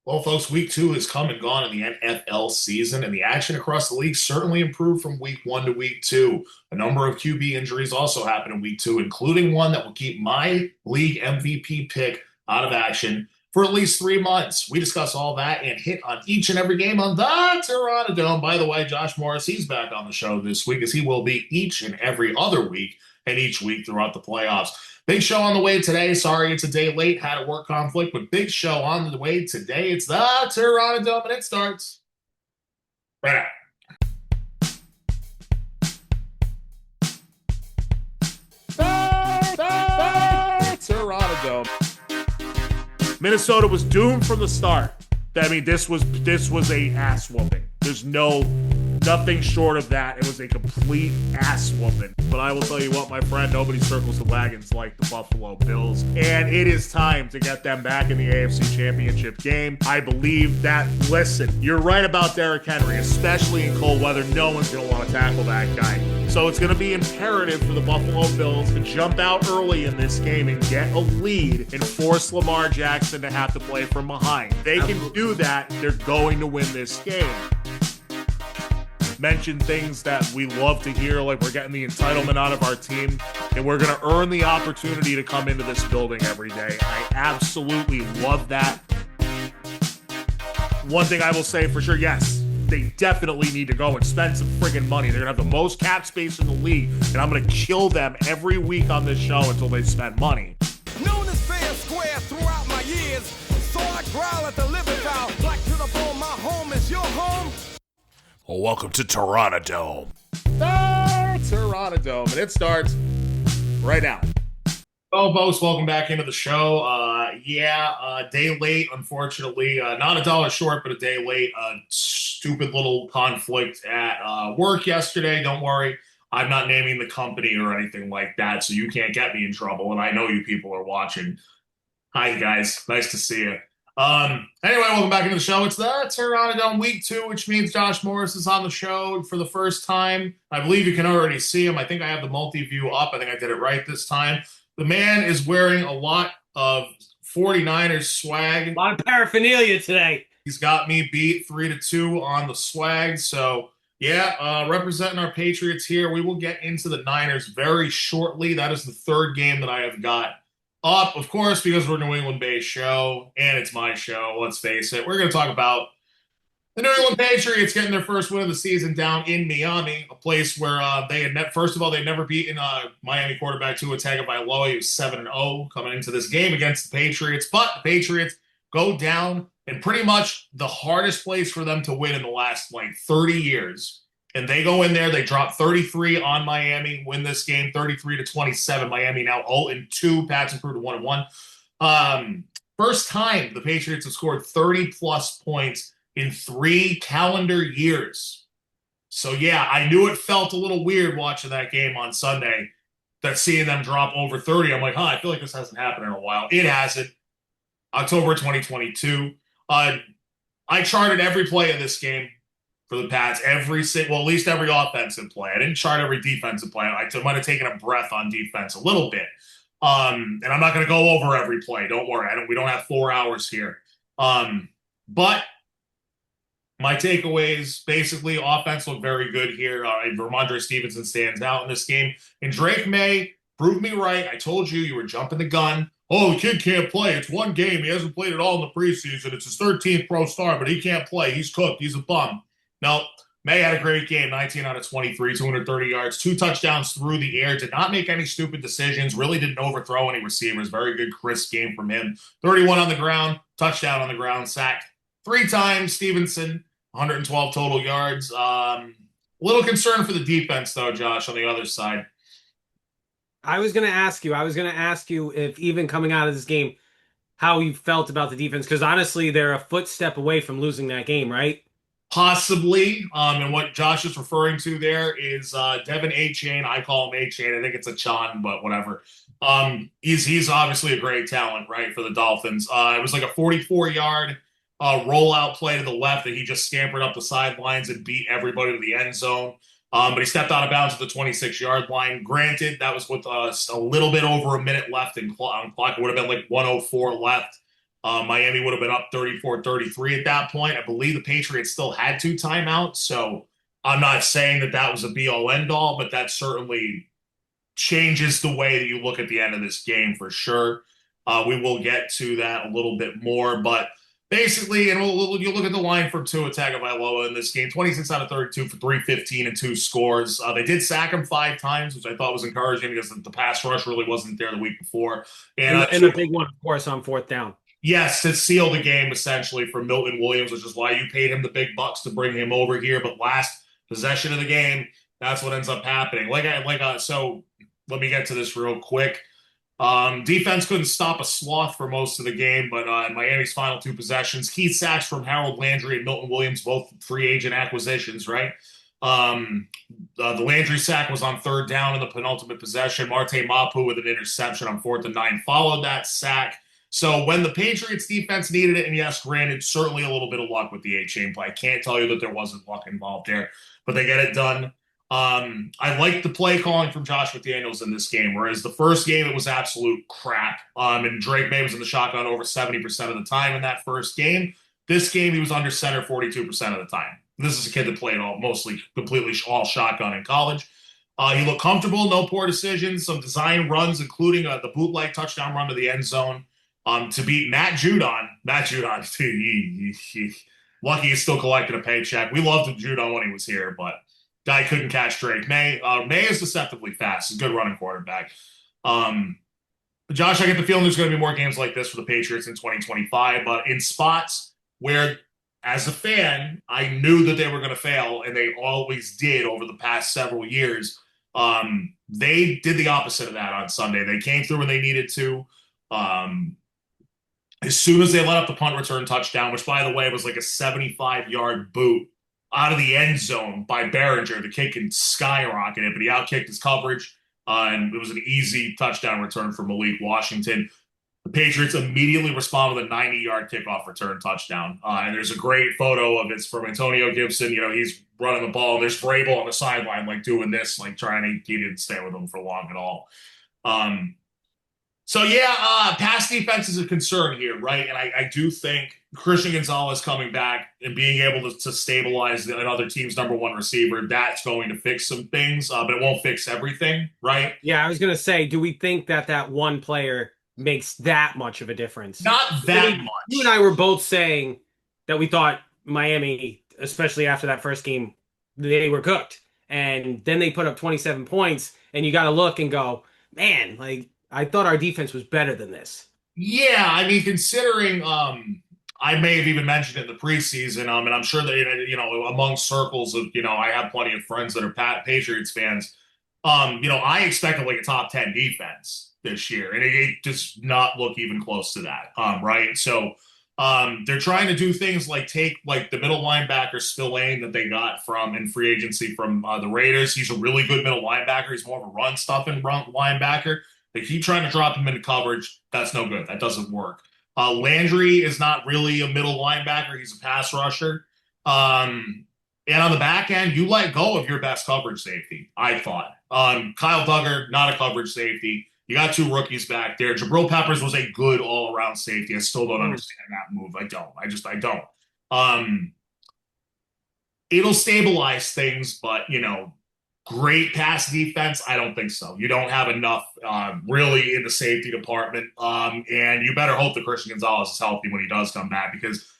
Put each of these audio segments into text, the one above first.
Well, folks, week two has come and gone in the NFL season, and the action across the league certainly improved from week one to week two. A number of QB injuries also happened in week two, including one that will keep my league MVP pick out of action for at least 3 months. We discuss all that and hit on each and every game on the Terranadome. By the way, Josh Morris, he's back on the show this week, as he will be each and every other week and each week throughout the playoffs. Big show on the way today. Sorry it's a day late. Had a work conflict, but big show on the way today. It's the Terranadome, and it starts right now. Terranadome. Minnesota was doomed from the start. I mean, this was a ass whooping. There's nothing short of that. It was a complete ass whooping. But I will tell you what, my friend, nobody circles the wagons like the Buffalo Bills. And it is time to get them back in the AFC Championship game. I believe that, listen, you're right about Derrick Henry, especially in cold weather. No one's going to want to tackle that guy. So it's going to be imperative for the Buffalo Bills to jump out early in this game and get a lead and force Lamar Jackson to have to play from behind. If they can do that, they're going to win this game. Mention things that we love to hear, like we're getting the entitlement out of our team, and we're going to earn the opportunity to come into this building every day. I absolutely love that. One thing I will say for sure, yes, they definitely need to go and spend some friggin' money. They're going to have the most cap space in the league, and I'm going to kill them every week on this show until they spend money. Known as fair square throughout my years, so I growl at the living foul. Black to the bone, my home is your home. Well, welcome to Terranadome. Terranadome, and it starts right now. Oh, folks, welcome back into the show. Day late, unfortunately. Not a dollar short, but a day late. Stupid little conflict at work yesterday. Don't worry. I'm not naming the company or anything like that, so you can't get me in trouble, and I know you people are watching. Hi, guys. Nice to see you. Anyway, welcome back into the show. It's the Terranadome week two, which means Josh Morris is on the show for the first time. I believe you can already see him. I think I have the multi-view up. I think I did it right this time. The man is wearing a lot of 49ers swag. A lot of paraphernalia today. He's got me beat 3-2 on the swag. So, representing our Patriots here. We will get into the Niners very shortly. That is the third game that I have got up, of course, because we're a New England-based show, and it's my show, let's face it. We're going to talk about the New England Patriots getting their first win of the season down in Miami, a place where they'd never beaten Miami quarterback Tua Tagovailoa. He was 7-0 coming into this game against the Patriots, but the Patriots go down in pretty much the hardest place for them to win in the last, 30 years. And they go in there, they drop 33 on Miami, win this game 33-27. Miami now 0-2, Pats improved to 1-1. First time the Patriots have scored 30-plus points in 3 calendar years. So, I knew it felt a little weird watching that game on Sunday, that seeing them drop over 30. I'm like, I feel like this hasn't happened in a while. It hasn't. October 2022. I charted every play of this game for the Pats, at least every offensive play. I didn't chart every defensive play. I might have taken a breath on defense a little bit. And I'm not going to go over every play. Don't worry. We don't have 4 hours here. But my takeaways, basically, offense looked very good here. Ramondre Stevenson stands out in this game. And Drake May proved me right. I told you were jumping the gun. Oh, the kid can't play. It's one game. He hasn't played at all in the preseason. It's his 13th pro start, but he can't play. He's cooked. He's a bum. No, May had a great game, 19 out of 23, 230 yards, 2 touchdowns through the air, did not make any stupid decisions, really didn't overthrow any receivers. Very good, crisp game from him. 31 on the ground, touchdown on the ground, sacked 3 times. Stevenson, 112 total yards. A little concerned for the defense, though, Josh, on the other side. I was going to ask you if even coming out of this game, how you felt about the defense, because honestly, they're a footstep away from losing that game, right? Possibly. And what Josh is referring to there is Devin A-Chain. I call him A-Chain. I think it's a Chan, but whatever. He's obviously a great talent, right, for the Dolphins. It was like a 44-yard rollout play to the left that he just scampered up the sidelines and beat everybody to the end zone. But he stepped out of bounds at the 26-yard line. Granted, that was with a little bit over a minute left on clock. It would have been like 1:04 left. Miami would have been up 34-33 at that point. I believe the Patriots still had 2 timeouts, so I'm not saying that that was a be-all, end-all, but that certainly changes the way that you look at the end of this game for sure. We will get to that a little bit more, but basically, and you look at the line from Tua Tagovailoa in this game, 26 out of 32 for 315 and 2 scores. They did sack him 5 times, which I thought was encouraging because the pass rush really wasn't there the week before. And the big one, of course, on 4th down. Yes, to seal the game essentially for Milton Williams, which is why you paid him the big bucks to bring him over here. But last possession of the game, that's what ends up happening. So let me get to this real quick. Defense couldn't stop a sloth for most of the game, but in Miami's final 2 possessions, key sacks from Harold Landry and Milton Williams, both free agent acquisitions, right? The Landry sack was on 3rd down in the penultimate possession. Marte Mapu with an interception on 4th and 9 followed that sack. So when the Patriots defense needed it, and yes, granted, certainly a little bit of luck with the A-chain play. I can't tell you that there wasn't luck involved there, but they get it done. I liked the play calling from Josh McDaniels in this game, whereas the first game, it was absolute crap. And Drake May was in the shotgun over 70% of the time in that first game. This game, he was under center 42% of the time. This is a kid that played mostly completely all shotgun in college. He looked comfortable, no poor decisions, some design runs, including the bootleg touchdown run to the end zone to beat Matt Judon. Matt Judon, lucky he's still collecting a paycheck. We loved Judon when he was here, but guy couldn't catch Drake May. May is deceptively fast. He's a good running quarterback. Josh, I get the feeling there's going to be more games like this for the Patriots in 2025, but in spots where, as a fan, I knew that they were going to fail, and they always did over the past several years, they did the opposite of that on Sunday. They came through when they needed to. As soon as they let up the punt return touchdown, which, by the way, was like a 75-yard boot out of the end zone by Behringer, the kid can skyrocket it, but he outkicked his coverage, and it was an easy touchdown return for Malik Washington. The Patriots immediately respond with a 90-yard kickoff return touchdown. And there's a great photo of it's from Antonio Gibson. You know, he's running the ball, and there's Vrabel on the sideline, like doing this, like he didn't stay with him for long at all. Pass defense is a concern here, right? And I do think Christian Gonzalez coming back and being able to stabilize another team's number 1 receiver, that's going to fix some things, but it won't fix everything, right? Yeah, I was going to say, do we think that one player makes that much of a difference? Not that much. You and I were both saying that we thought Miami, especially after that first game, they were cooked. And then they put up 27 points, and you got to look and go, man, like, I thought our defense was better than this. Yeah, I mean, considering I may have even mentioned it in the preseason, and I'm sure that, among circles of, I have plenty of friends that are Patriots fans. I expected like a top 10 defense this year, and it does not look even close to that, right? So they're trying to do things like take like the middle linebacker Spillane that they got in free agency from the Raiders. He's a really good middle linebacker. He's more of a run stuffing linebacker. They keep trying to drop him into coverage. That's no good. That doesn't work. Landry is not really a middle linebacker. He's a pass rusher. And on the back end, you let go of your best coverage safety, I thought. Kyle Duggar, not a coverage safety. You got 2 rookies back there. Jabril Peppers was a good all-around safety. I still don't understand that move. I don't. It'll stabilize things, but, great pass defense? I don't think so. You don't have enough really in the safety department. And you better hope that Christian Gonzalez is healthy when he does come back, because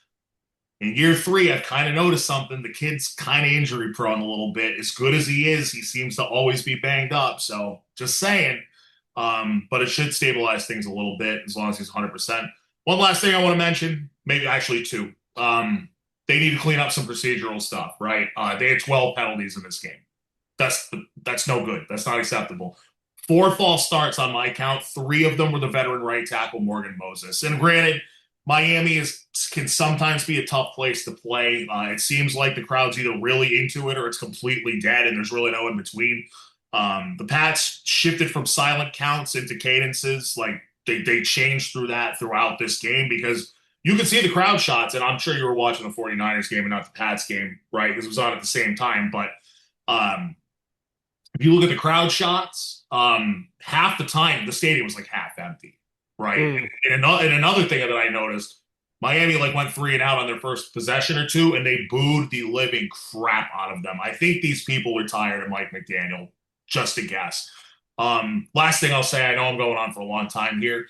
in year 3, I've kind of noticed something. The kid's kind of injury prone a little bit. As good as he is, he seems to always be banged up. So just saying. But it should stabilize things a little bit as long as he's 100%. One last thing I want to mention, maybe actually 2. They need to clean up some procedural stuff, right? They had 12 penalties in this game. That's no good. That's not acceptable. 4 false starts on my count. 3 of them were the veteran right tackle, Morgan Moses. And granted, Miami can sometimes be a tough place to play. It seems like the crowd's either really into it or it's completely dead, and there's really no in between. The Pats shifted from silent counts into cadences. Like they changed throughout this game, because you could see the crowd shots, and I'm sure you were watching the 49ers game and not the Pats game, right? Because it was on at the same time. But if you look at the crowd shots, half the time the stadium was like half empty. right? Mm. And another thing that I noticed, Miami like went 3-and-out on their first possession or two, and they booed the living crap out of them. I think these people are tired of Mike McDaniel, just a guess. Last thing I'll say, I know I'm going on for a long time here.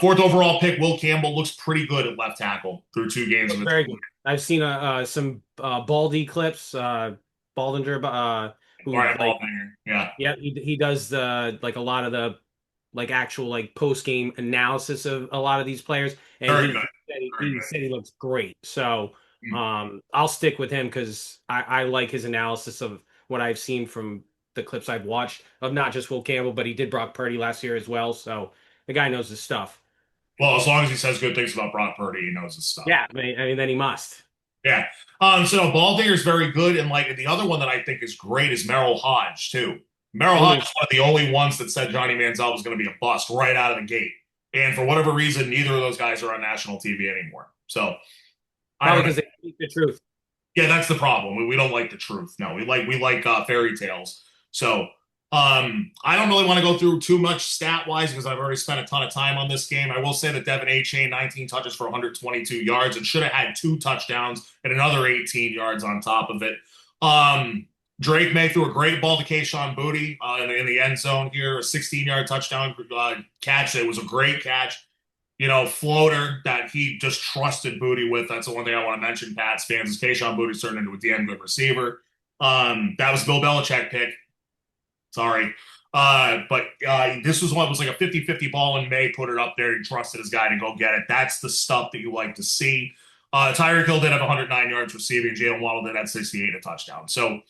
Fourth overall pick, Will Campbell looks pretty good at left tackle through 2 games of the Very season. good. I've seen some Baldy clips, Baldinger, who Brian like, Baldinger, yeah, yeah, he does the like a lot of the like actual like post game analysis of a lot of these players, and very good, very he said he looks great. So good. I'll stick with him because I like his analysis of what I've seen from the clips I've watched of not just Will Campbell, but he did Brock Purdy last year as well. So the guy knows his stuff. Well, as long as he says good things about Brock Purdy, he knows his stuff. Yeah, I mean then he must. Yeah. So Baldinger is very good, and like the other one that I think is great is Merrill Hodge too. Merrill Hodge is one of the only ones that said Johnny Manziel was going to be a bust right out of the gate, and for whatever reason, neither of those guys are on national TV anymore. So I Probably don't know. because they speak the truth. Yeah, that's the problem. We don't like the truth. No, we like fairy tales. So I don't really want to go through too much stat wise because I've already spent a ton of time on this game. I will say that Devin Achane, 19 touches for 122 yards and should have had 2 touchdowns and another 18 yards on top of it. Drake May threw a great ball to Kayshon Boutte in the end zone here, a 16-yard touchdown catch. It was a great catch. Floater that he just trusted Boutte with. That's the one thing I want to mention, Pats fans, is Kayshon Boutte's turned into a damn good receiver. That was Bill Belichick pick. Sorry. But this was one, it was like a 50-50 ball, and May put it up there and trusted his guy to go get it. That's the stuff that you like to see. Tyreek Hill did have 109 yards receiving. Jalen Waddle did have 68, a touchdown. So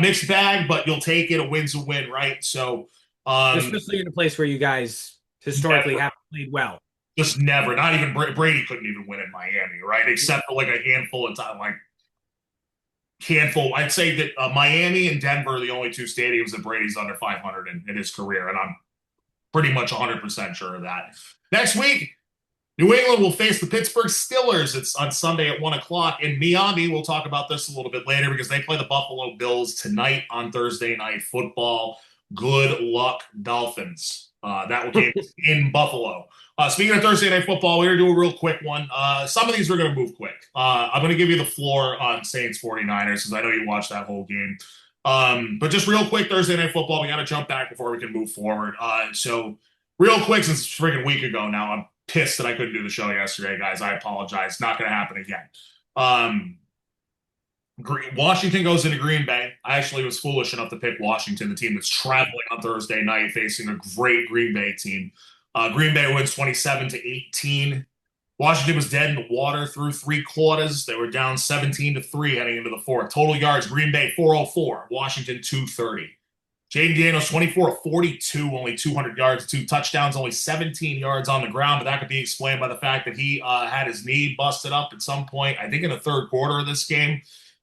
mixed bag, but you'll take it. A win's a win, right? So Especially in a place where you guys historically never, haven't played well. just never. Not even Brady couldn't even win in Miami, right? Except for like a handful of time, like handful. I'd say that Miami and Denver are the only 2 stadiums that Brady's under 500 in his career, and I'm pretty much 100% sure of that. Next week, New England will face the Pittsburgh Steelers. It's on Sunday at 1 o'clock. In Miami, we'll talk about this a little bit later because they play the Buffalo Bills tonight on Thursday Night Football. Good luck, Dolphins. That will be in Buffalo. Speaking of Thursday Night Football, we're going to do a real quick one. Some of these are going to move quick. I'm going to give you the floor on Saints 49ers because I know you watched that whole game. But just real quick, Thursday Night Football, we got to jump back before we can move forward. So real quick, since it's a freaking week ago now, I'm pissed that I couldn't do the show yesterday, guys. I apologize. Not going to happen again. Washington goes into Green Bay. I actually was foolish enough to pick Washington, the team that's traveling on Thursday night, facing a great Green Bay team. Green Bay wins 27-18. Washington was dead in the water through 3 quarters. They were down 17-3 heading into the fourth. Total yards, Green Bay 404, Washington 230. Jaden Daniels 24-42, only 200 yards, 2 touchdowns, only 17 yards on the ground, but that could be explained by the fact that he had his knee busted up at some point, I think in the third quarter of this game.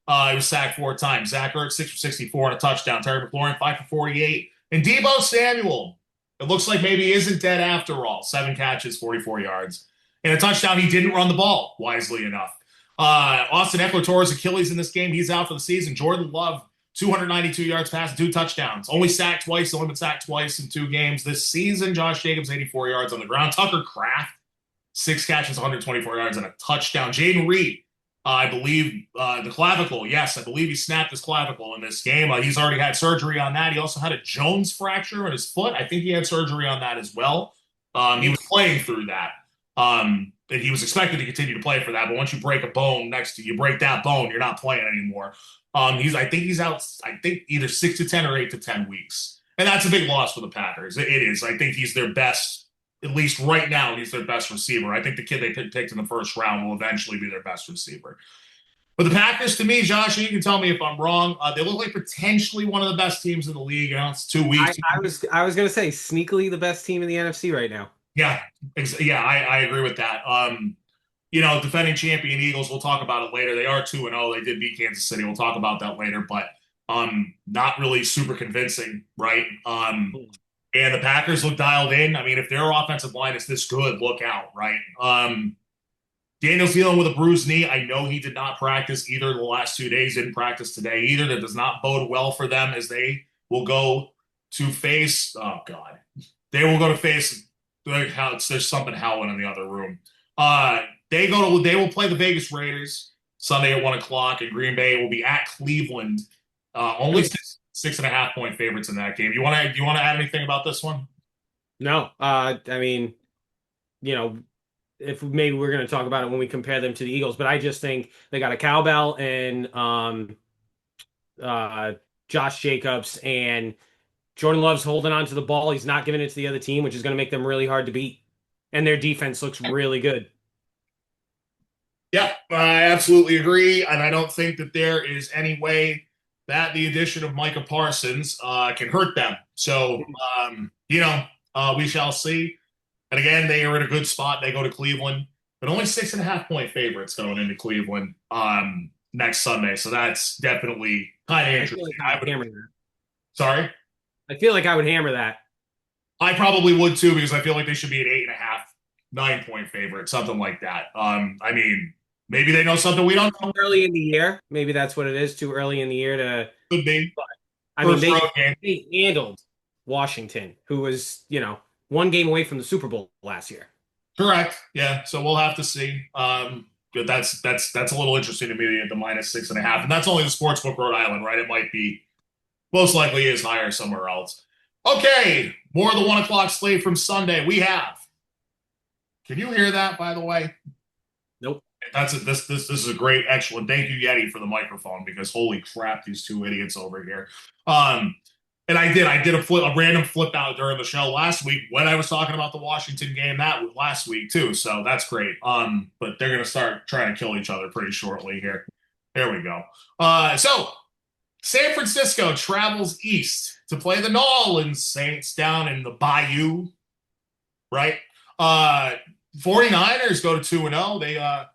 He was sacked 4 times. Zach Ertz, 6 for 64 and a touchdown. Terry McLaurin, 5 for 48. And Deebo Samuel, it looks like maybe he isn't dead after all. 7 catches, 44 yards. And a touchdown, he didn't run the ball, wisely enough. Austin Eckler tore his Achilles in this game. He's out for the season. Jordan Love, 292 yards passing, 2 touchdowns. Only sacked twice, only been sacked twice in 2 games this season. Josh Jacobs, 84 yards on the ground. Tucker Kraft, 6 catches, 124 yards, and a touchdown. Jaden Reed, I believe the clavicle. Yes, I believe he snapped his clavicle in this game. He's already had surgery on that. He also had a Jones fracture in his foot. I think he had surgery on that as well. He was playing through that. And he was expected to continue to play for that. But once you break a bone you break that bone, you're not playing anymore. I think he's out, I think either 6 to 10 or 8 to 10 weeks. And that's a big loss for the Packers. It is. I think he's their best. At least right now, he's their best receiver. I think the kid they picked in the first round will eventually be their best receiver. But the Packers, to me, Josh, you can tell me if I'm wrong. They look like potentially one of the best teams in the league. It's 2 weeks. I was going to say sneakily the best team in the NFC right now. Yeah, I agree with that. Defending champion Eagles, we'll talk about it later. They are 2-0. They did beat Kansas City. We'll talk about that later, but not really super convincing, right? And the Packers look dialed in. I mean, if their offensive line is this good, look out, right? Daniel's dealing with a bruised knee. I know he did not practice either the last 2 days, didn't practice today either. That does not bode well for them as they will go to face, they will go to face There's something howling in the other room. They will play the Vegas Raiders Sunday at 1 o'clock, and Green Bay will be at Cleveland. Only six and a half point favorites in that game. You want to add anything about this one? No, I mean, you know, if maybe we're going to talk about it when we compare them to the Eagles, but I just think they got a cowbell and uh, Josh Jacobs, and Jordan Love's holding on to the ball. He's not giving it to the other team, which is going to make them really hard to beat. And their defense looks really good. Yeah, I absolutely agree, and I don't think that there is any way that the addition of Micah Parsons can hurt them. So, we shall see. And again, they are in a good spot. They go to Cleveland, but only 6.5 point favorites going into Cleveland next Sunday. So that's definitely kind of interesting. Sorry? I feel like I would hammer that. I probably would too, because I feel like they should be an 8.5, 9 point favorite, something like that. I mean, maybe they know something we don't know. Early in the year, maybe that's what it is. Too early in the year to. Could be. But, I mean, they handled Washington, who was one game away from the Super Bowl last year. Correct. Yeah. So we'll have to see. But that's a little interesting to me, the minus 6.5, and that's only the Sportsbook Rhode Island, right? It might be most likely is higher somewhere else. Okay, more of the 1 o'clock slate from Sunday. We have. Can you hear that? By the way, nope. This is a great, excellent. Thank you, Yeti, for the microphone, because holy crap, these two idiots over here. And I did a random flip out during the show last week when I was talking about the Washington game last week too. So that's great. But they're gonna start trying to kill each other pretty shortly here. There we go. So San Francisco travels east to play the New Orleans Saints down in the Bayou, right? 49ers go to 2-0. They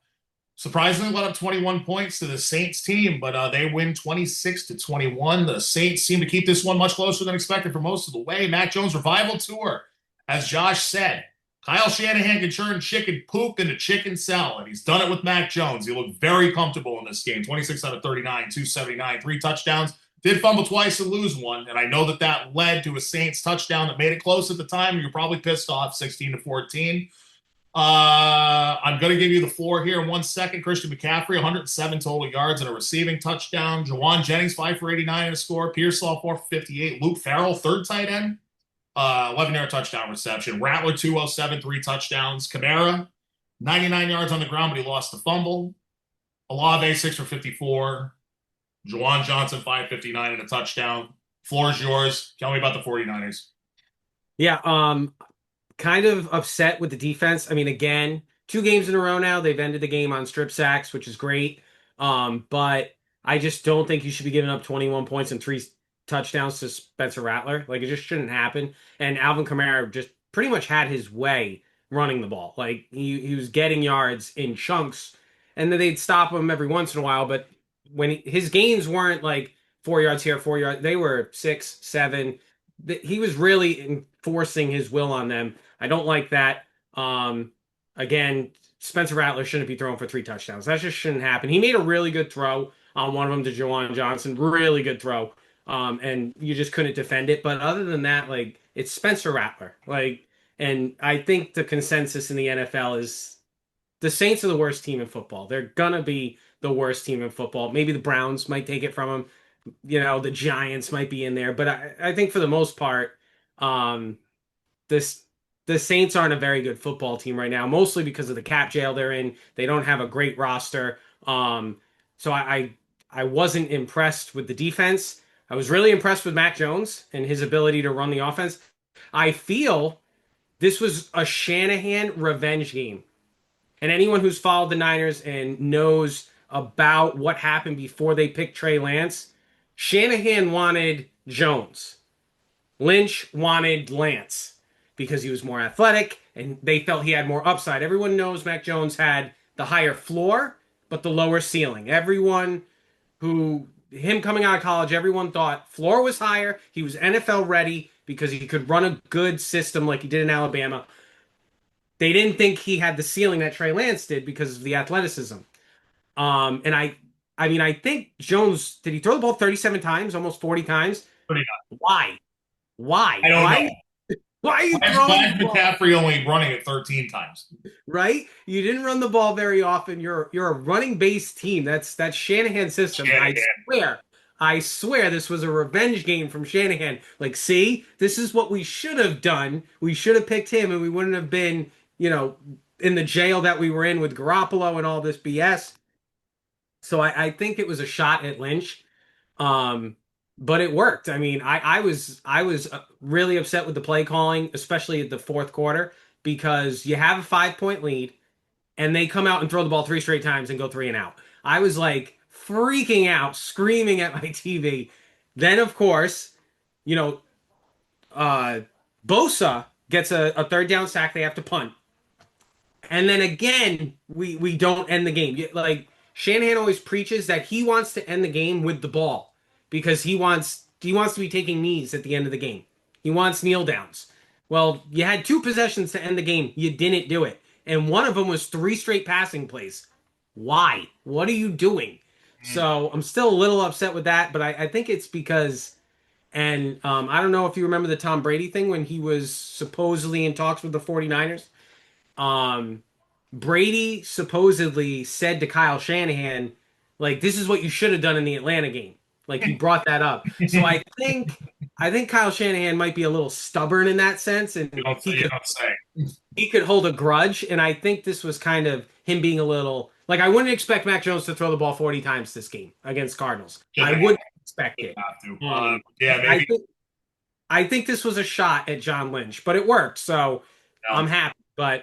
surprisingly let up 21 points to the Saints team, but they win 26-21. The Saints seem to keep this one much closer than expected for most of the way. Mac Jones revival tour, as Josh said. Kyle Shanahan can turn chicken poop into chicken salad. He's done it with Mac Jones. He looked very comfortable in this game. 26 out of 39, 279, 3 touchdowns. Did fumble twice and lose one, and I know that led to a Saints touchdown that made it close at the time. You're probably pissed off, 16-14. I'm going to give you the floor here in 1 second. Christian McCaffrey, 107 total yards and a receiving touchdown. Jawan Jennings, 5 for 89 and a score. Pearsall, 4 for 58. Luke Farrell, third tight end, 11-yard touchdown reception. Rattler, 207, 3 touchdowns. Kamara, 99 yards on the ground, but he lost the fumble. Olave, 6 for 54. Juwan Johnson, 559 and a touchdown. Floor is yours. Tell me about the 49ers. Yeah, kind of upset with the defense. I mean, again, 2 games in a row now, they've ended the game on strip sacks, which is great. But I just don't think you should be giving up 21 points and 3 touchdowns to Spencer Rattler. Like, it just shouldn't happen. And Alvin Kamara just pretty much had his way running the ball. Like, he was getting yards in chunks, and then they'd stop him every once in a while. But when his gains weren't like 4 yards here, 4 yards, they were 6, 7. He was really enforcing his will on them. I don't like that. Again, Spencer Rattler shouldn't be throwing for 3 touchdowns. That just shouldn't happen. He made a really good throw on one of them to Juwan Johnson. Really good throw. And you just couldn't defend it. But other than that, like, it's Spencer Rattler. Like, and I think the consensus in the NFL is the Saints are the worst team in football. They're gonna be the worst team in football. Maybe the Browns might take it from them. The Giants might be in there. But I think for the most part, the Saints aren't a very good football team right now, mostly because of the cap jail they're in. They don't have a great roster. So I wasn't impressed with the defense. I was really impressed with Mac Jones and his ability to run the offense. I feel this was a Shanahan revenge game. And anyone who's followed the Niners and knows about what happened before they picked Trey Lance, Shanahan wanted Jones. Lynch wanted Lance because he was more athletic and they felt he had more upside. Everyone knows Mac Jones had the higher floor, but the lower ceiling. Him coming out of college, everyone thought floor was higher. He was NFL ready because he could run a good system like he did in Alabama. They didn't think he had the ceiling that Trey Lance did because of the athleticism. And I think Jones, did he throw the ball 37 times, almost 40 times? Pretty Why? I don't know. Why are you Why throwing is the ball? McCaffrey only running it 13 times? Right? You didn't run the ball very often. You're a running base team. That's Shanahan's system. Shanahan. I swear this was a revenge game from Shanahan. Like, see, this is what we should have done. We should have picked him and we wouldn't have been, in the jail that we were in with Garoppolo and all this BS. So I think it was a shot at Lynch. Um, but it worked. I mean, I was really upset with the play calling, especially at the fourth quarter, because you have a 5 point lead and they come out and throw the ball three straight times and go 3-and-out. I was like freaking out, screaming at my TV. Then, of course, you know, uh, Bosa gets a third down sack. They have to punt. And then again, we don't end the game. Like Shanahan always preaches that he wants to end the game with the ball because he wants to be taking knees at the end of the game. He wants kneel downs. Well, you had two possessions to end the game. You didn't do it. And one of them was three straight passing plays. Why? What are you doing? So I'm still a little upset with that, but I think it's because, and I don't know if you remember the Tom Brady thing when he was supposedly in talks with the 49ers. Brady supposedly said to Kyle Shanahan, like, this is what you should have done in the Atlanta game. Like he brought that up. So I think Kyle Shanahan might be a little stubborn in that sense, and You don't say. he could hold a grudge. And I think this was kind of him being a little like I wouldn't expect Mac Jones to throw the ball 40 times this game against Cardinals. I wouldn't expect it. Have to. Yeah, maybe. I think this was a shot at John Lynch, but it worked. So No. I'm happy. But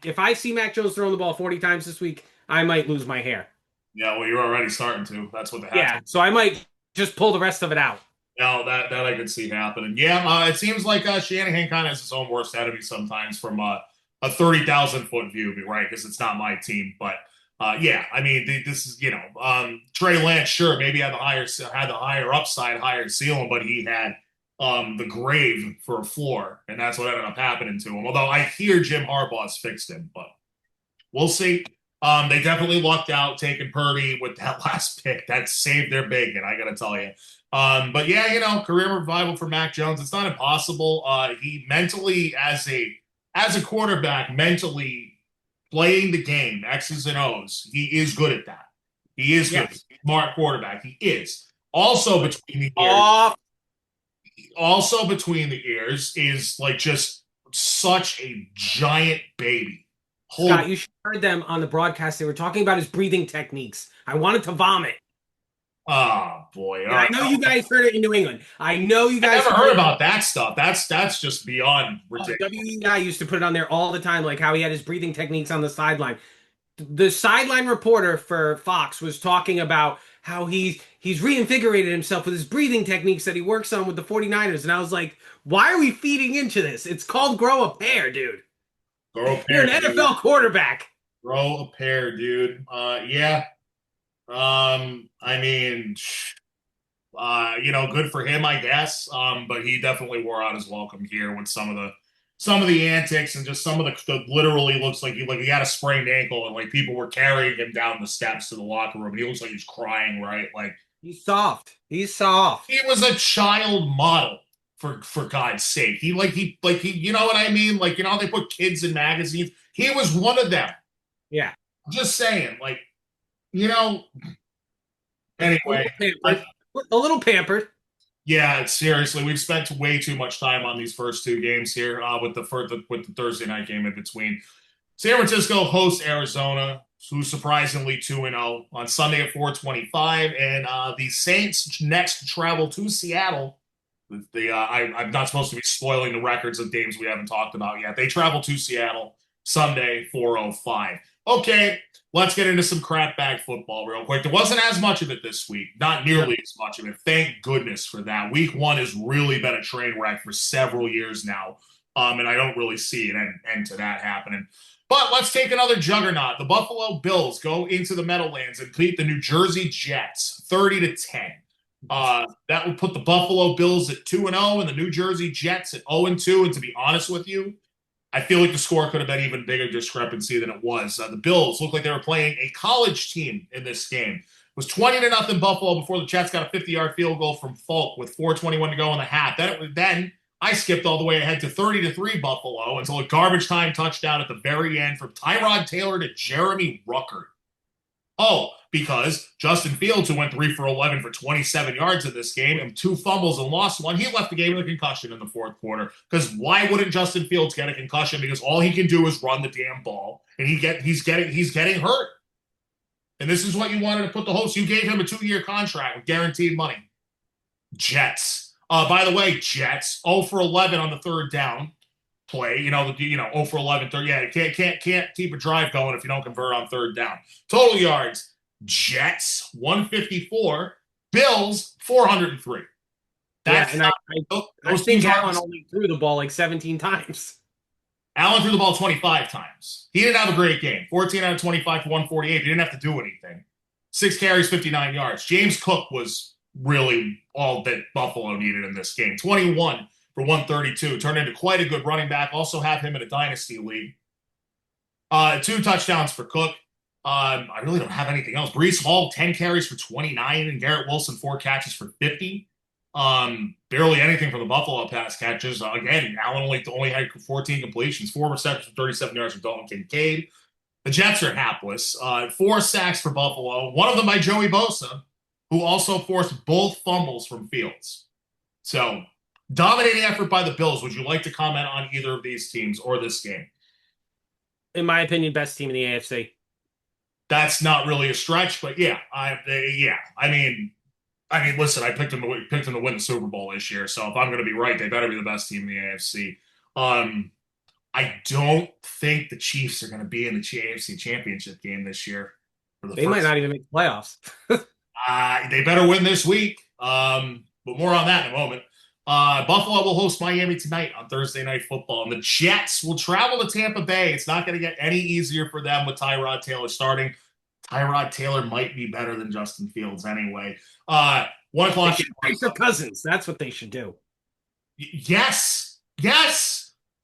if I see Mac Jones throwing the ball 40 times this week, I might lose my hair. Yeah, well, you're already starting to. That's what the Yeah, so I might just pull the rest of it out. No, that I could see happening. Yeah, it seems like Shanahan kind of has his own worst enemy sometimes from a 30,000-foot view, right? Because it's not my team, but yeah, I mean, this is Trey Lance, sure, maybe had the higher upside, higher ceiling, but he had the grave for a floor, and that's what ended up happening to him. Although I hear Jim Harbaugh's fixed him, but we'll see. They definitely lucked out taking Purdy with that last pick. That saved their bacon, I gotta tell you. But yeah, career revival for Mac Jones. It's not impossible. He mentally, as a quarterback, mentally playing the game, X's and O's, he is good at that. He is good. Yes. Smart quarterback. He is. Also between the ears is like just such a giant baby. Scott, you should have heard them on the broadcast. They were talking about his breathing techniques. I wanted to vomit. Oh boy! And I know you guys heard it in New England. I know you guys never heard about that stuff. That's just beyond ridiculous. WEI used to put it on there all the time, like how he had his breathing techniques on the sideline. The sideline reporter for Fox was talking about how he's reinvigorated himself with his breathing techniques that he works on with the 49ers. And I was like, why are we feeding into this? It's called grow a pair, dude. Grow a pair. You're an NFL quarterback. Grow a pair, dude. Yeah. I mean, good for him, I guess. But he definitely wore out his welcome here with some of the antics and just some of the literally looks like he had a sprained ankle and like people were carrying him down the steps to the locker room. And he looks like he's crying, right? Like he's soft. He's soft. He was a child model. For God's sake, he you know what I mean? Like, they put kids in magazines. He was one of them. Yeah. Just saying, anyway. A little pampered. Yeah, seriously, we've spent way too much time on these first two games here with the Thursday night game in between. San Francisco hosts Arizona, who's surprisingly 2-0 on Sunday at 4:25, and the Saints next travel to Seattle. I'm not supposed to be spoiling the records of games we haven't talked about yet. They travel to Seattle Sunday, 4:05. Okay, let's get into some crap bag football real quick. There wasn't as much of it this week, not nearly as much of it. Thank goodness for that. Week 1 has really been a train wreck for several years now, and I don't really see an end to that happening. But let's take another juggernaut. The Buffalo Bills go into the Meadowlands and beat the New Jersey Jets 30-10. That would put the Buffalo Bills at 2-0 and the New Jersey Jets at 0-2. And to be honest with you, I feel like the score could have been even bigger discrepancy than it was. The Bills looked like they were playing a college team in this game. It was 20-0 Buffalo before the Jets got a 50-yard field goal from Falk with 4:21 to go in the half. Then I skipped all the way ahead to 30-3 Buffalo until a garbage time touchdown at the very end from Tyrod Taylor to Jeremy Ruckert. Oh, because Justin Fields, who went 3 for 11 for 27 yards in this game and 2 fumbles and lost one, he left the game with a concussion in the fourth quarter. Because why wouldn't Justin Fields get a concussion? Because all he can do is run the damn ball, and he's getting hurt. And this is what you wanted to put the host. You gave him a 2-year contract with guaranteed money. Jets. By the way, Jets 0 for 11 on the third down play. 0 for 11. Can't keep a drive going if you don't convert on third down. Total yards, Jets 154, Bills 403. That's those teams. Allen only threw the ball like 17 times. Allen threw the ball 25 times. He didn't have a great game. 14 out of 25 for 148. He didn't have to do anything. 6 carries, 59 yards. James Cook was really all that Buffalo needed in this game. 21 for 132. Turned into quite a good running back. Also have him in a dynasty league. 2 touchdowns for Cook. I really don't have anything else. Breece Hall, 10 carries for 29, and Garrett Wilson, 4 catches for 50. Barely anything from the Buffalo pass catches. Again, Allen only had 14 completions, 4 receptions for 37 yards for Dalton Kincaid. The Jets are hapless. 4 sacks for Buffalo, one of them by Joey Bosa, who also forced both fumbles from Fields. So, dominating effort by the Bills. Would you like to comment on either of these teams or this game? In my opinion, best team in the AFC. That's not really a stretch, but yeah. I mean, listen, I picked them to win the Super Bowl this year, so if I'm going to be right, they better be the best team in the AFC. I don't think the Chiefs are going to be in the AFC Championship game this year. They might not even make the playoffs. They better win this week, but more on that in a moment. Buffalo will host Miami tonight on Thursday Night Football, and the Jets will travel to Tampa Bay. It's not going to get any easier for them with Tyrod Taylor starting. Tyrod Taylor might be better than Justin Fields anyway. 1 o'clock. Your Cousins. That's what they should do. Yes.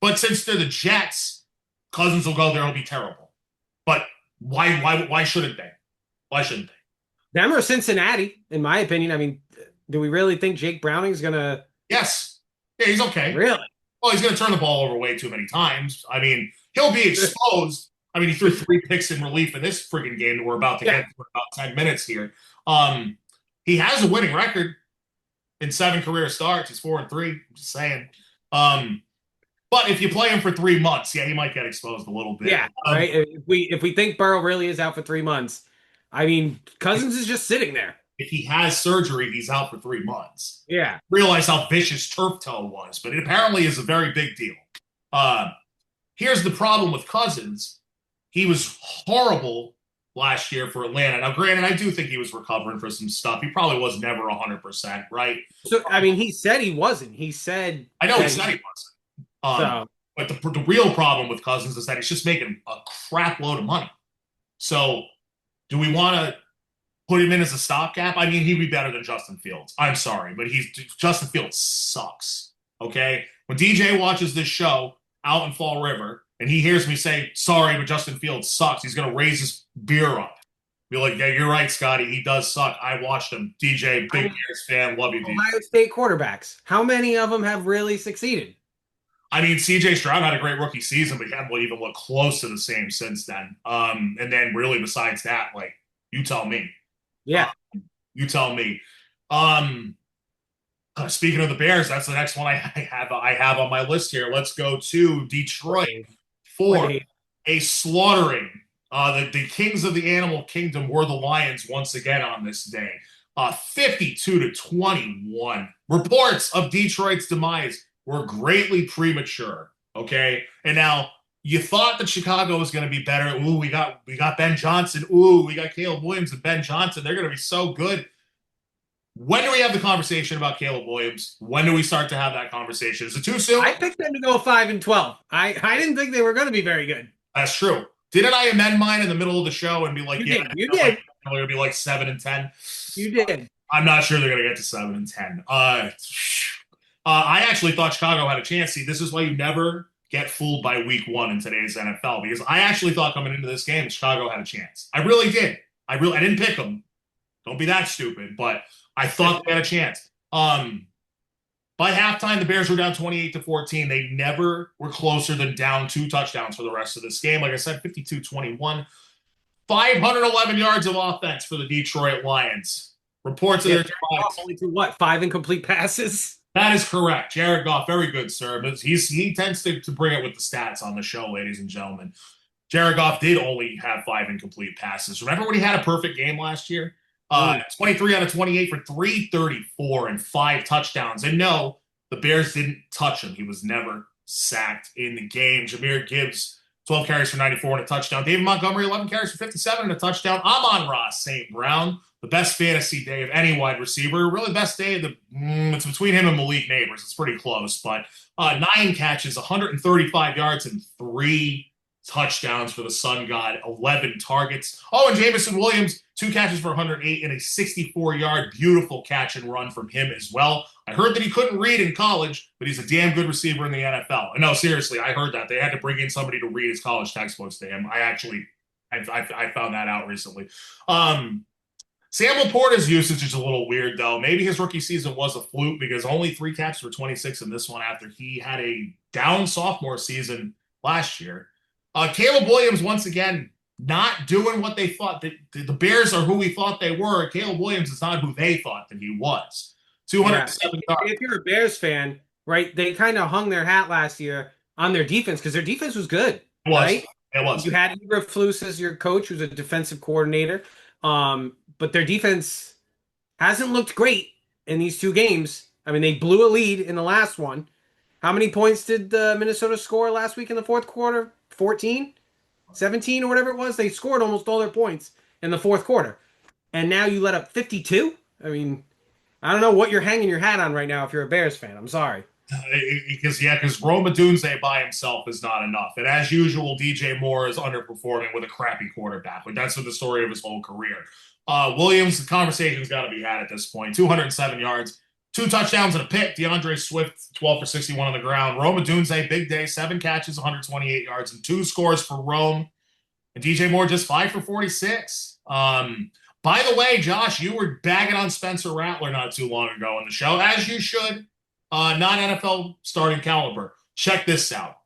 But since they're the Jets, Cousins will go there. It'll be terrible. But why shouldn't they? Why shouldn't they? Them or Cincinnati, in my opinion. I mean, do we really think Jake Browning's going to... Yes. Yeah, he's okay. Really? Well, he's going to turn the ball over way too many times. I mean, he'll be exposed. I mean, he threw 3 picks in relief in this freaking game that we're about to get to in about 10 minutes here. He has a winning record in 7 career starts. He's 4-3. I'm just saying. But if you play him for 3 months, he might get exposed a little bit. Yeah, right. If we think Burrow really is out for 3 months, I mean, Cousins is just sitting there. If he has surgery, he's out for 3 months. Yeah. Realize how vicious turf toe was, but it apparently is a very big deal. Here's the problem with Cousins. He was horrible last year for Atlanta. Now, granted, I do think he was recovering for some stuff. He probably was never 100%, right? So, I mean, he said he wasn't. He said... I know he said he wasn't. But the real problem with Cousins is that he's just making a crap load of money. So, do we want to put him in as a stopgap? I mean, he'd be better than Justin Fields. I'm sorry, but Justin Fields sucks, okay? When DJ watches this show out in Fall River, and he hears me say, sorry, but Justin Fields sucks, he's going to raise his beer up. Be like, yeah, you're right, Scotty. He does suck. I watched him. DJ, big Bears fan. Love you, DJ. Ohio State quarterbacks. How many of them have really succeeded? I mean, C.J. Stroud had a great rookie season, but he hadn't even looked close to the same since then. And then really besides that, like, you tell me. Yeah. You tell me. Speaking of the Bears, that's the next one I have on my list here. Let's go to Detroit for a slaughtering. The kings of the animal kingdom were the Lions once again on this day. 52-21. Reports of Detroit's demise were greatly premature. Okay, and now you thought that Chicago was going to be better. Ooh, we got Ben Johnson. Ooh, we got Caleb Williams and Ben Johnson. They're going to be so good. When do we have the conversation about Caleb Williams? When do we start to have that conversation? Is it too soon? I picked them to go 5-12. I didn't think they were going to be very good. That's true. Didn't I amend mine in the middle of the show and be like, you did. They're going to be like 7-10. You did. I'm not sure they're going to get to 7-10. I actually thought Chicago had a chance. See, this is why you never get fooled by week 1 in today's NFL, because I actually thought coming into this game Chicago had a chance. I really did. I didn't pick them. Don't be that stupid, but I thought they had a chance. By halftime, the Bears were down 28-14. They never were closer than down 2 touchdowns for the rest of this game. Like I said, 52-21. 511 yards of offense for the Detroit Lions. Reports of their drives. Only to what? 5 incomplete passes? That is correct. Jared Goff, very good, sir. But he tends to bring it with the stats on the show, ladies and gentlemen. Jared Goff did only have 5 incomplete passes. Remember when he had a perfect game last year? 23 out of 28 for 334 and 5 touchdowns. And no, the Bears didn't touch him. He was never sacked in the game. Jahmyr Gibbs, 12 carries for 94 and a touchdown. David Montgomery, 11 carries for 57 and a touchdown. Amon-Ra St. Brown, the best fantasy day of any wide receiver. Really best day. It's between him and Malik Neighbors. It's pretty close. But 9 catches, 135 yards, and 3 touchdowns for the Sun God, 11 targets. Oh, and Jameson Williams, 2 catches for 108 and a 64-yard beautiful catch and run from him as well. I heard that he couldn't read in college, but he's a damn good receiver in the NFL. And no, seriously, I heard that. They had to bring in somebody to read his college textbooks to him. I found that out recently. Sam Laporta's usage is a little weird, though. Maybe his rookie season was a fluke because only 3 catches for 26 in this one after he had a down sophomore season last year. Caleb Williams, once again, not doing what they thought. The Bears are who we thought they were. Caleb Williams is not who they thought that he was. 207 yards. If you're a Bears fan, right, they kind of hung their hat last year on their defense because their defense was good. It was. Right? It was. You had Eberflus as your coach, who's a defensive coordinator. But their defense hasn't looked great in these 2 games. I mean, they blew a lead in the last one. How many points did Minnesota score last week in the fourth quarter? 14? 17 or whatever it was? They scored almost all their points in the fourth quarter. And now you let up 52? I mean, I don't know what you're hanging your hat on right now if you're a Bears fan. I'm sorry. Because Rome Odunze by himself is not enough. And as usual, DJ Moore is underperforming with a crappy quarterback. Like, that's the story of his whole career. Williams, the conversation's got to be had at this point. 207 yards, 2 touchdowns and a pick. DeAndre Swift, 12 for 61 on the ground. Rome Odunze, big day, 7 catches, 128 yards, and 2 scores for Rome. And DJ Moore just 5 for 46. By the way, Josh, you were bagging on Spencer Rattler not too long ago on the show, as you should. Non-NFL starting caliber. Check this out.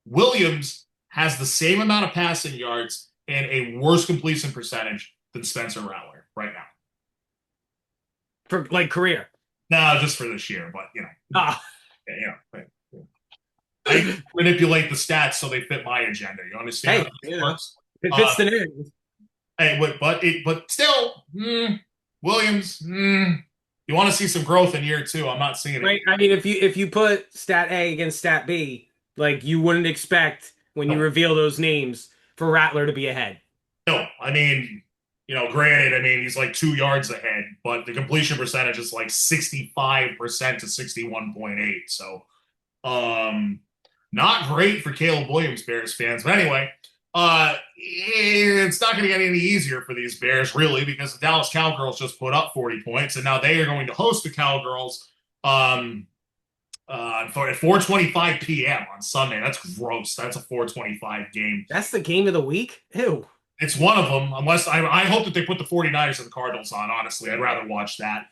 Williams has the same amount of passing yards and a worse completion percentage than Spencer Rattler right now. For, like, career? No, just for this year, but, I manipulate the stats so they fit my agenda. You understand? Hey, it fits the narrative. Hey, but still, Williams, you want to see some growth in year 2. I'm not seeing it. Right. I mean, if you put stat A against stat B, like, you wouldn't expect when you reveal those names for Rattler to be ahead. No, I mean, granted, he's like 2 yards ahead, but the completion percentage is like 65% to 61.8. So, not great for Caleb Williams, Bears fans. But anyway, it's not going to get any easier for these Bears, really, because the Dallas Cowgirls just put up 40 points, and now they are going to host the Cowgirls at 4:25 p.m. on Sunday. That's gross. That's a 4:25 game. That's the game of the week? Ew. It's one of them, unless I hope that they put the 49ers and the Cardinals on, honestly. I'd rather watch that.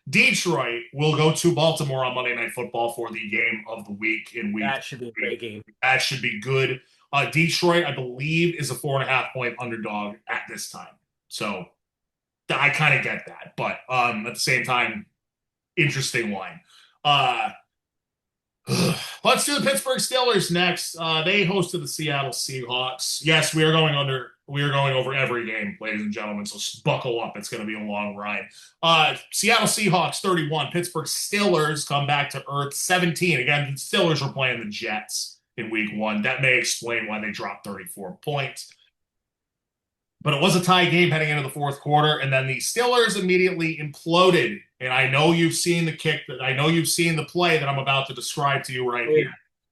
Detroit will go to Baltimore on Monday Night Football for the game of the week in week. That should be a great game. That should be good. Detroit, I believe, is a 4.5-point underdog at this time. So I kind of get that. But at the same time, interesting line. Let's do the Pittsburgh Steelers next. They hosted the Seattle Seahawks. Yes, we are going over every game, ladies and gentlemen. So buckle up. It's going to be a long ride. Seattle Seahawks 31. Pittsburgh Steelers come back to earth 17. Again, the Steelers were playing the Jets in week 1. That may explain why they dropped 34 points. But it was a tie game heading into the fourth quarter, and then the Steelers immediately imploded. And I know you've seen the play that I'm about to describe to you right here.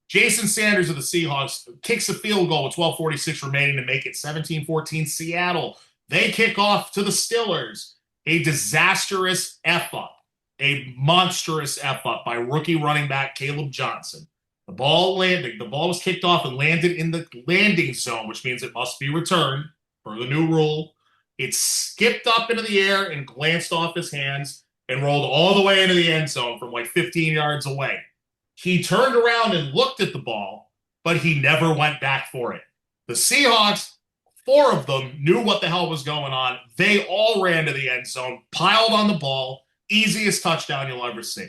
Jason Sanders of the Seahawks kicks a field goal with 12:46 remaining to make it 17-14 Seattle. They kick off to the Steelers. A disastrous F-up, a monstrous F-up by rookie running back Caleb Johnson. The ball was kicked off and landed in the landing zone, which means it must be returned per the new rule. It skipped up into the air and glanced off his hands. and rolled all the way into the end zone from like 15 yards away. He turned around and looked at the ball, but he never went back for it. The Seahawks, 4 of them, knew what the hell was going on. They all ran to the end zone, piled on the ball. Easiest touchdown you'll ever see.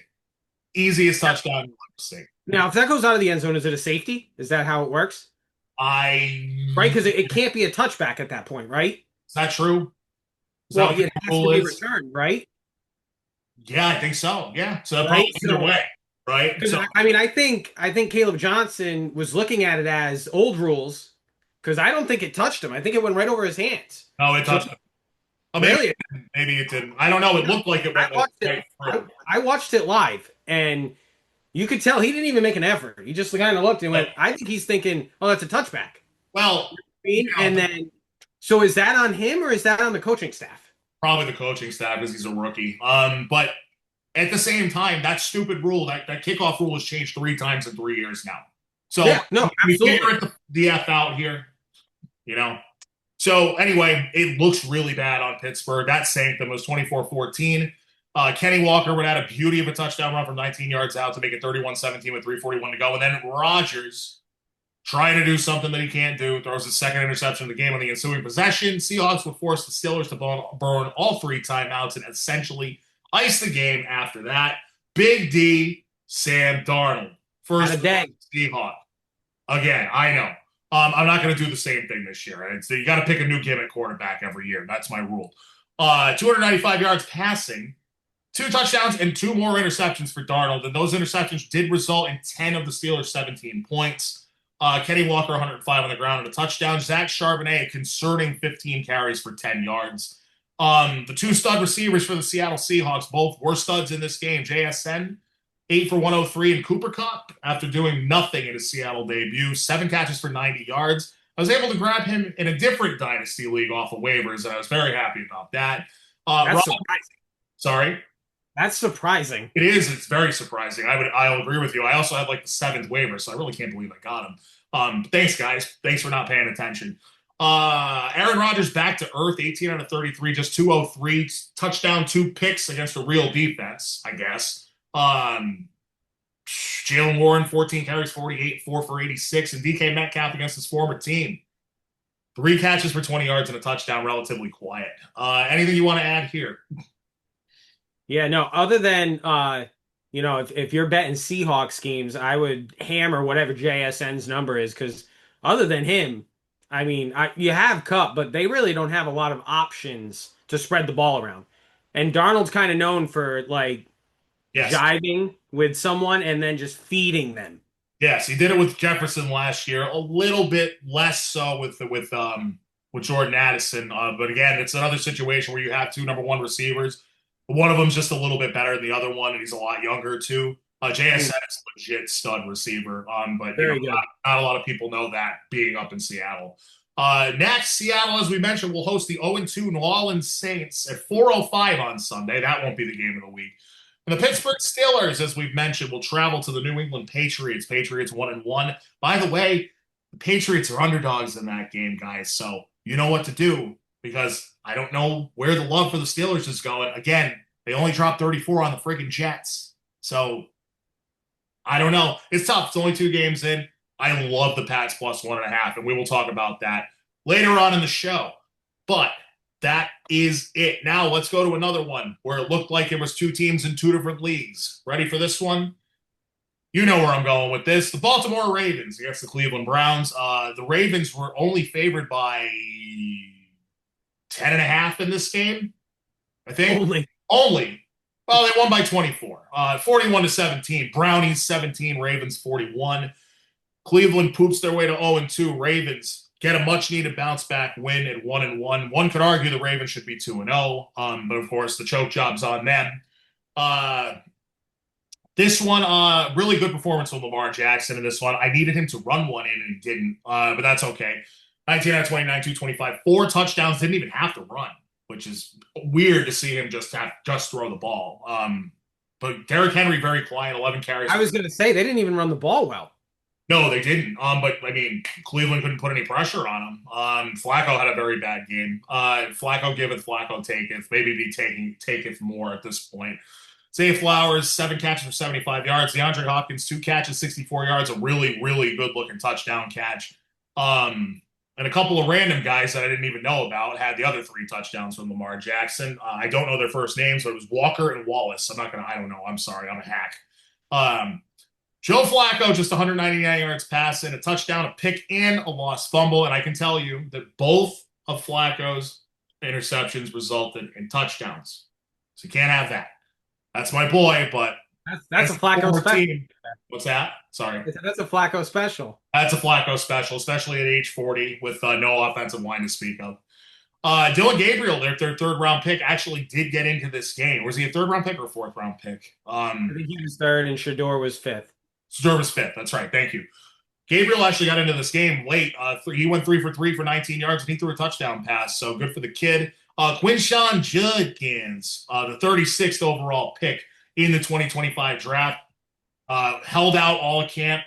Easiest touchdown you'll ever see. Now, if that goes out of the end zone, is it a safety? Is that how it works? Right, because it can't be a touchback at that point, right? Is that true? Well, it has to be returned, right? Yeah, I think so. Yeah, so right? Either way, right? So, I mean, I think Caleb Johnson was looking at it as old rules because I don't think it touched him. I think it went right over his hands. No, it touched him. Oh, maybe it didn't. I don't know. It looked like it went right through. I watched it live, and you could tell he didn't even make an effort. He just kind of looked and went, I think he's thinking, oh, that's a touchback. Well, and then, so is that on him or is that on the coaching staff? Probably the coaching staff because he's a rookie. But at the same time, that stupid rule, that kickoff rule has changed 3 times in 3 years now. So yeah, no, absolutely. We figure the F out here, you know. So anyway, it looks really bad on Pittsburgh. That sank them. It was 24-14. Kenny Walker would add a beauty of a touchdown run from 19 yards out to make it 31-17 with 3:41 to go. And then Rodgers, trying to do something that he can't do, throws his second interception of the game on the ensuing possession. Seahawks would force the Steelers to burn all 3 timeouts and essentially ice the game after that. Big D, Sam Darnold. First day. Seahawk. Again, I know. I'm not going to do the same thing this year. Right? So you got to pick a new gimmick quarterback every year. That's my rule. 295 yards passing, 2 touchdowns, and 2 more interceptions for Darnold. And those interceptions did result in 10 of the Steelers' 17 points. Kenny Walker, 105 on the ground and a touchdown. Zach Charbonnet, a concerning 15 carries for 10 yards. The 2 stud receivers for the Seattle Seahawks, both were studs in this game. JSN, 8 for 103, and Cooper Kupp, after doing nothing in his Seattle debut, 7 catches for 90 yards. I was able to grab him in a different Dynasty League off of waivers, and I was very happy about that. That's surprising. Sorry? That's surprising. It is. It's very surprising. I'll agree with you. I also had like the 7th waiver, so I really can't believe I got him. Thanks, guys. Thanks for not paying attention. Aaron Rodgers back to earth, 18 out of 33, just 203, touchdown, 2 picks against a real defense, I guess. Jalen Warren, 14 carries, 48, 4 for 86, and DK Metcalf against his former team. 3 catches for 20 yards and a touchdown, relatively quiet. Anything you want to add here? Yeah, no, other than, if you're betting Seahawks schemes, I would hammer whatever JSN's number is, because other than him, I mean, you have Kupp, but they really don't have a lot of options to spread the ball around. And Darnold's kind of known for, jiving with someone and then just feeding them. Yes, he did it with Jefferson last year. A little bit less so with Jordan Addison. But again, it's another situation where you have 2 number 1 receivers. One of them's just a little bit better than the other one, and he's a lot younger too. JSN is a legit stud receiver. But not a lot of people know that being up in Seattle. Next, Seattle, as we mentioned, will host the 0-2 New Orleans Saints at 4:05 on Sunday. That won't be the game of the week. And the Pittsburgh Steelers, as we've mentioned, will travel to the New England Patriots. Patriots 1-1. By the way, the Patriots are underdogs in that game, guys. So you know what to do, because I don't know where the love for the Steelers is going. Again, they only dropped 34 on the friggin' Jets. So I don't know. It's tough. It's only 2 games in. I love the Pats plus 1.5, and we will talk about that later on in the show. But that is it. Now let's go to another one where it looked like it was 2 teams in 2 different leagues. Ready for this one? You know where I'm going with this. The Baltimore Ravens against the Cleveland Browns. The Ravens were only favored by 10.5 in this game, I think. Only. Well, they won by 24. 41-17. Brownies 17, Ravens 41. Cleveland poops their way to 0-2. Ravens get a much-needed bounce-back win at 1-1. One could argue the Ravens should be 2-0, but of course the choke job's on them. This one, really good performance from Lamar Jackson in this one. I needed him to run one in, and he didn't, but that's okay. 19 out of 29, 225, 4 touchdowns, didn't even have to run, which is weird to see him just throw the ball. But Derrick Henry, very quiet, 11 carries. I was going to say, they didn't even run the ball well. No, they didn't. But I mean, Cleveland couldn't put any pressure on him. Flacco had a very bad game. Flacco giveth, Flacco taketh. Maybe be taketh more at this point. Zay Flowers, 7 catches for 75 yards. DeAndre Hopkins, 2 catches, 64 yards. A really, really good looking touchdown catch. And a couple of random guys that I didn't even know about had the other 3 touchdowns from Lamar Jackson. I don't know their first names, but it was Walker and Wallace. I don't know. I'm sorry. I'm a hack. Um, Joe Flacco, just 199 yards passing, a touchdown, a pick, and a lost fumble. And I can tell you that both of Flacco's interceptions resulted in touchdowns. So you can't have that. That's my boy, but That's a Flacco special. What's that? Sorry. That's a Flacco special. That's a Flacco special, especially at age 40 with no offensive line to speak of. Dylan Gabriel, their third round pick, actually did get into this game. Was he a third round pick or a fourth round pick? I think he was third and Shador was fifth. Shador was fifth. That's right. Thank you. Gabriel actually got into this game late. He went 3 for 3 for 19 yards, and he threw a touchdown pass. So good for the kid. Quinshawn Judkins, the 36th overall pick in the 2025 draft, held out all of camp,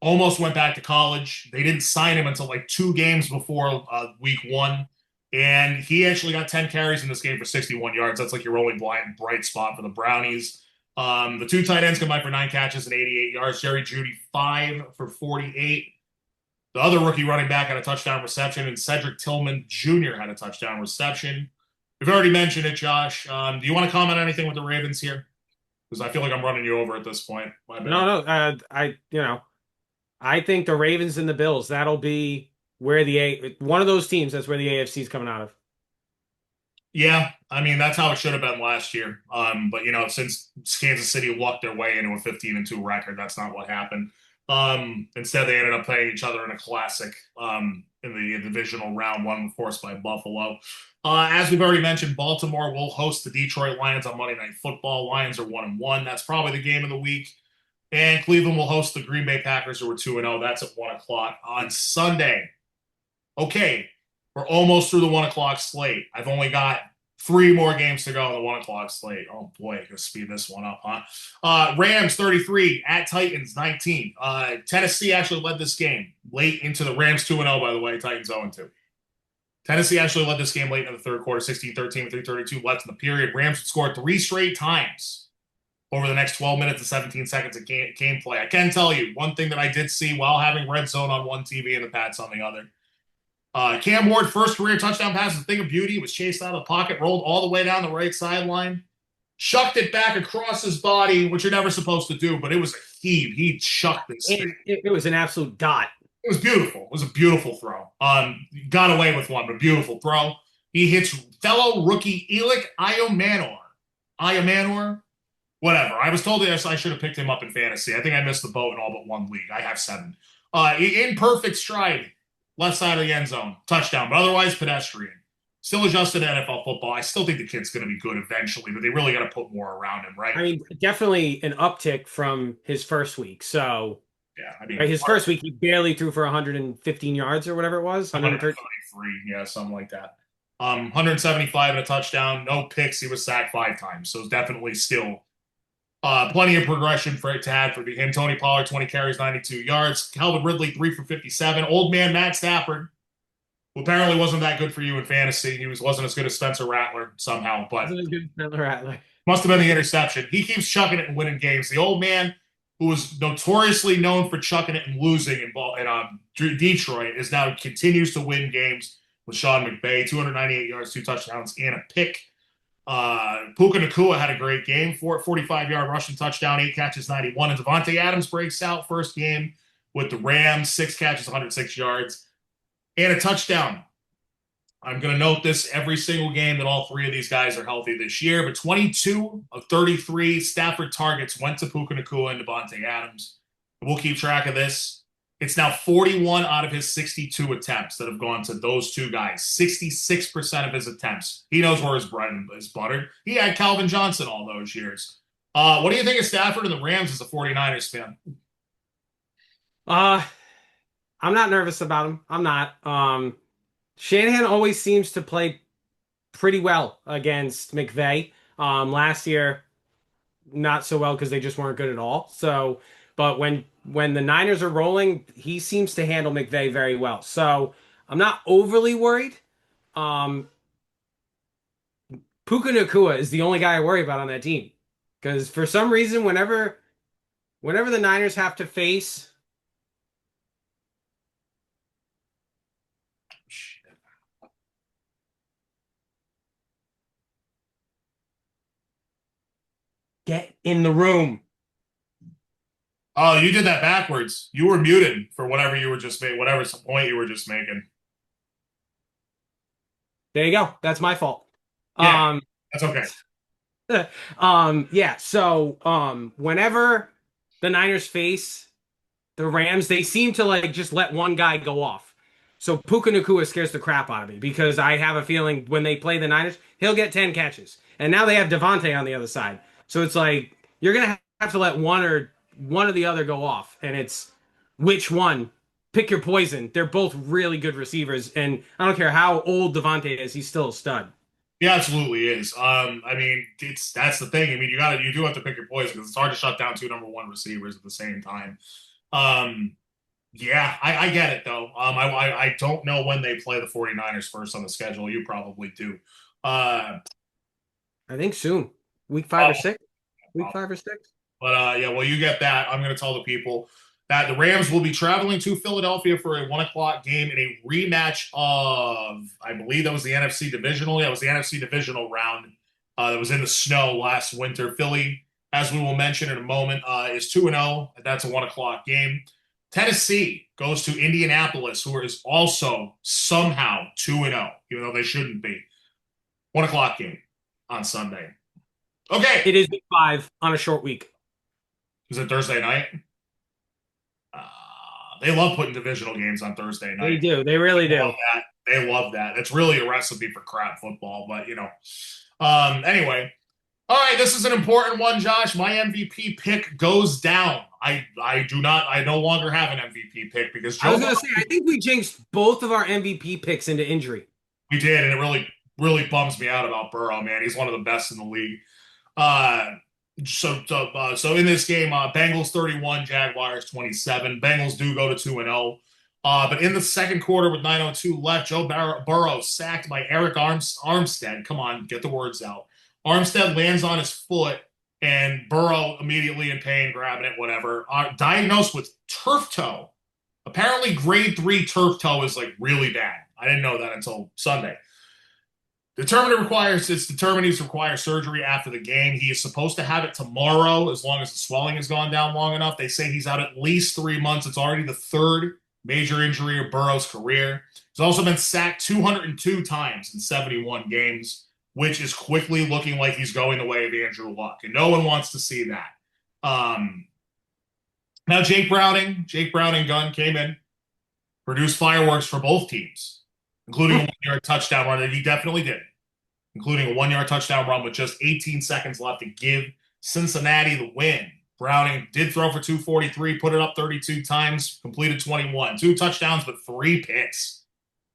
almost went back to college. They didn't sign him until like 2 games before week 1. And he actually got 10 carries in this game for 61 yards. That's like your only bright spot for the Brownies. The 2 tight ends combined for 9 catches and 88 yards. Jerry Jeudy, 5 for 48. The other rookie running back had a touchdown reception, and Cedric Tillman Jr. had a touchdown reception. We've already mentioned it, Josh. Do you want to comment on anything with the Ravens here? Because I feel like I'm running you over at this point. No. I think the Ravens and the Bills, that'll be where one of those teams, that's where the AFC is coming out of. Yeah, I mean, that's how it should have been last year. But, since Kansas City lucked their way into a 15-2 record, that's not what happened. Instead, they ended up playing each other in a classic in the divisional round, won, of course, by Buffalo. As we've already mentioned, Baltimore will host the Detroit Lions on Monday Night Football. Lions are 1-1. That's probably the game of the week. And Cleveland will host the Green Bay Packers, who are 2-0. That's at 1 o'clock on Sunday. Okay, we're almost through the 1 o'clock slate. I've only got 3 more games to go on the 1 o'clock slate. Oh, boy, I can speed this one up, huh? Rams 33 at Titans 19. Tennessee actually led this game late into the Rams 2-0, by the way. Titans 0-2. Tennessee actually led this game late in the third quarter, 16-13 with 3:32 left in the period. Rams would score 3 straight times over the next 12 minutes and 17 seconds of game play. I can tell you one thing that I did see while having Red Zone on one TV and the Pats on the other. Cam Ward, first career touchdown pass, a thing of beauty, was chased out of the pocket, rolled all the way down the right sideline, chucked it back across his body, which you're never supposed to do, but it was a heave. He chucked this thing. It was an absolute dot. It was beautiful. It was a beautiful throw. Got away with one, but beautiful throw. He hits fellow rookie Elik Ayamanor? Whatever. I was told that I should have picked him up in fantasy. I think I missed the boat in all but one league. I have 7. In perfect stride, left side of the end zone, touchdown, but otherwise pedestrian. Still adjusted to NFL football. I still think the kid's going to be good eventually, but they really got to put more around him, right? I mean, definitely an uptick from his first week. So, yeah, I mean, his first week, he barely threw for 115 yards or whatever it was. 133, yeah, something like that. 175 and a touchdown, no picks. He was sacked 5 times, so definitely still plenty of progression for it to have for him. Tony Pollard, 20 carries, 92 yards. Calvin Ridley, 3 for 57. Old man Matt Stafford, who apparently wasn't that good for you in fantasy. He wasn't as good as Spencer Rattler somehow, but must have been the interception. He keeps chucking it and winning games. The old man, who was notoriously known for chucking it and losing in Detroit, is now continues to win games with Sean McVay. 298 yards, 2 touchdowns, and a pick. Puka Nacua had a great game, 45-yard rushing touchdown, 8 catches, 91. And Devontae Adams breaks out first game with the Rams, 6 catches, 106 yards, and a touchdown. I'm going to note this every single game that all 3 of these guys are healthy this year, but 22 of 33 Stafford targets went to Puka Nacua and Devontae Adams. We'll keep track of this. It's now 41 out of his 62 attempts that have gone to those 2 guys. 66% of his attempts. He knows where his bread is buttered. He had Calvin Johnson all those years. What do you think of Stafford and the Rams as a 49ers fan? I'm not nervous about him. I'm not. Shanahan always seems to play pretty well against McVay. Last year, not so well because they just weren't good at all. So, but when when the Niners are rolling, he seems to handle McVay very well. So I'm not overly worried. Um, Puka Nacua is the only guy I worry about on that team because for some reason, whenever the Niners have to face get in the room. Oh, you did that backwards. You were muted for whatever you were just making, whatever point you were just making. There you go. That's my fault. Yeah, that's okay. Yeah. So, whenever the Niners face the Rams, they seem to like just let one guy go off. So Puka Nacua scares the crap out of me because I have a feeling when they play the Niners, he'll get 10 catches. And now they have Devontae on the other side. So it's like you're gonna have to let one or the other go off. And it's which one? Pick your poison. They're both really good receivers, and I don't care how old Devontae is, he's still a stud. He absolutely is. I mean, that's the thing. I mean, you do have to pick your poison because it's hard to shut down two number one receivers at the same time. Um, yeah, I get it though. I don't know when they play the 49ers first on the schedule. You probably do. I think soon, week 5 or 6, week 5 or 6. But yeah, well, you get that. I'm going to tell the people that the Rams will be traveling to Philadelphia for a 1 o'clock game in a rematch of, I believe that was the NFC divisional. Yeah, it was the NFC divisional round that was in the snow last winter. Philly, as we will mention in a moment, is 2-0. That's a 1 o'clock game. Tennessee goes to Indianapolis, who is also somehow 2-0, even though they shouldn't be. 1 o'clock game on Sunday. Okay. It is week 5 on a short week. Is it Thursday night? They love putting divisional games on Thursday night. They do. They really do. They love that. It's really a recipe for crap football, but you know. Anyway, all right. This is an important one, Josh. My MVP pick goes down. I no longer have an MVP pick because I was going to say I think we jinxed both of our MVP picks into injury. We did, and it really bums me out about Burrow. Man, he's one of the best in the league. So in this game, Bengals 31, Jaguars 27. Bengals do go to 2-0. But in the second quarter with 9:02 left, Joe Burrow sacked by Eric Armstead. Come on, get the words out. Armstead lands on his foot, and Burrow immediately in pain, grabbing it, whatever. Diagnosed with turf toe. Apparently, grade 3 turf toe is like really bad. I didn't know that until Sunday. It's determined he's requires surgery after the game. He is supposed to have it tomorrow as long as the swelling has gone down long enough. They say he's out at least 3 months. It's already the third major injury of Burrow's career. He's also been sacked 202 times in 71 games, which is quickly looking like he's going the way of Andrew Luck. And no one wants to see that. Now Jake Browning gun came in, produced fireworks for both teams, including a 1-yard touchdown run that he definitely did, including a 1-yard touchdown run with just 18 seconds left to give Cincinnati the win. Browning did throw for 243, put it up 32 times, completed 21. 2 touchdowns, but 3 picks.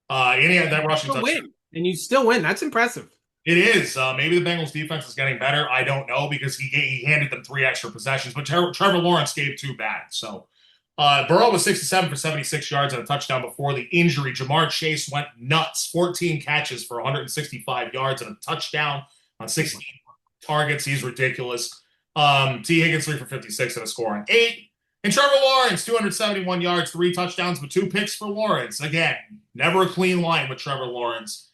And he had that rushing touchdown. And you still win. That's impressive. It is. Maybe the Bengals defense is getting better. I don't know because he handed them 3 extra possessions, but Trevor Lawrence gave 2 back. So Burrow was 67 for 76 yards and a touchdown before the injury. Jamar Chase went nuts. 14 catches for 165 yards and a touchdown on 16 targets. He's ridiculous. T. Higgins 3 for 56 and a score on 8. And Trevor Lawrence, 271 yards, 3 touchdowns, but 2 picks for Lawrence. Again, never a clean line with Trevor Lawrence.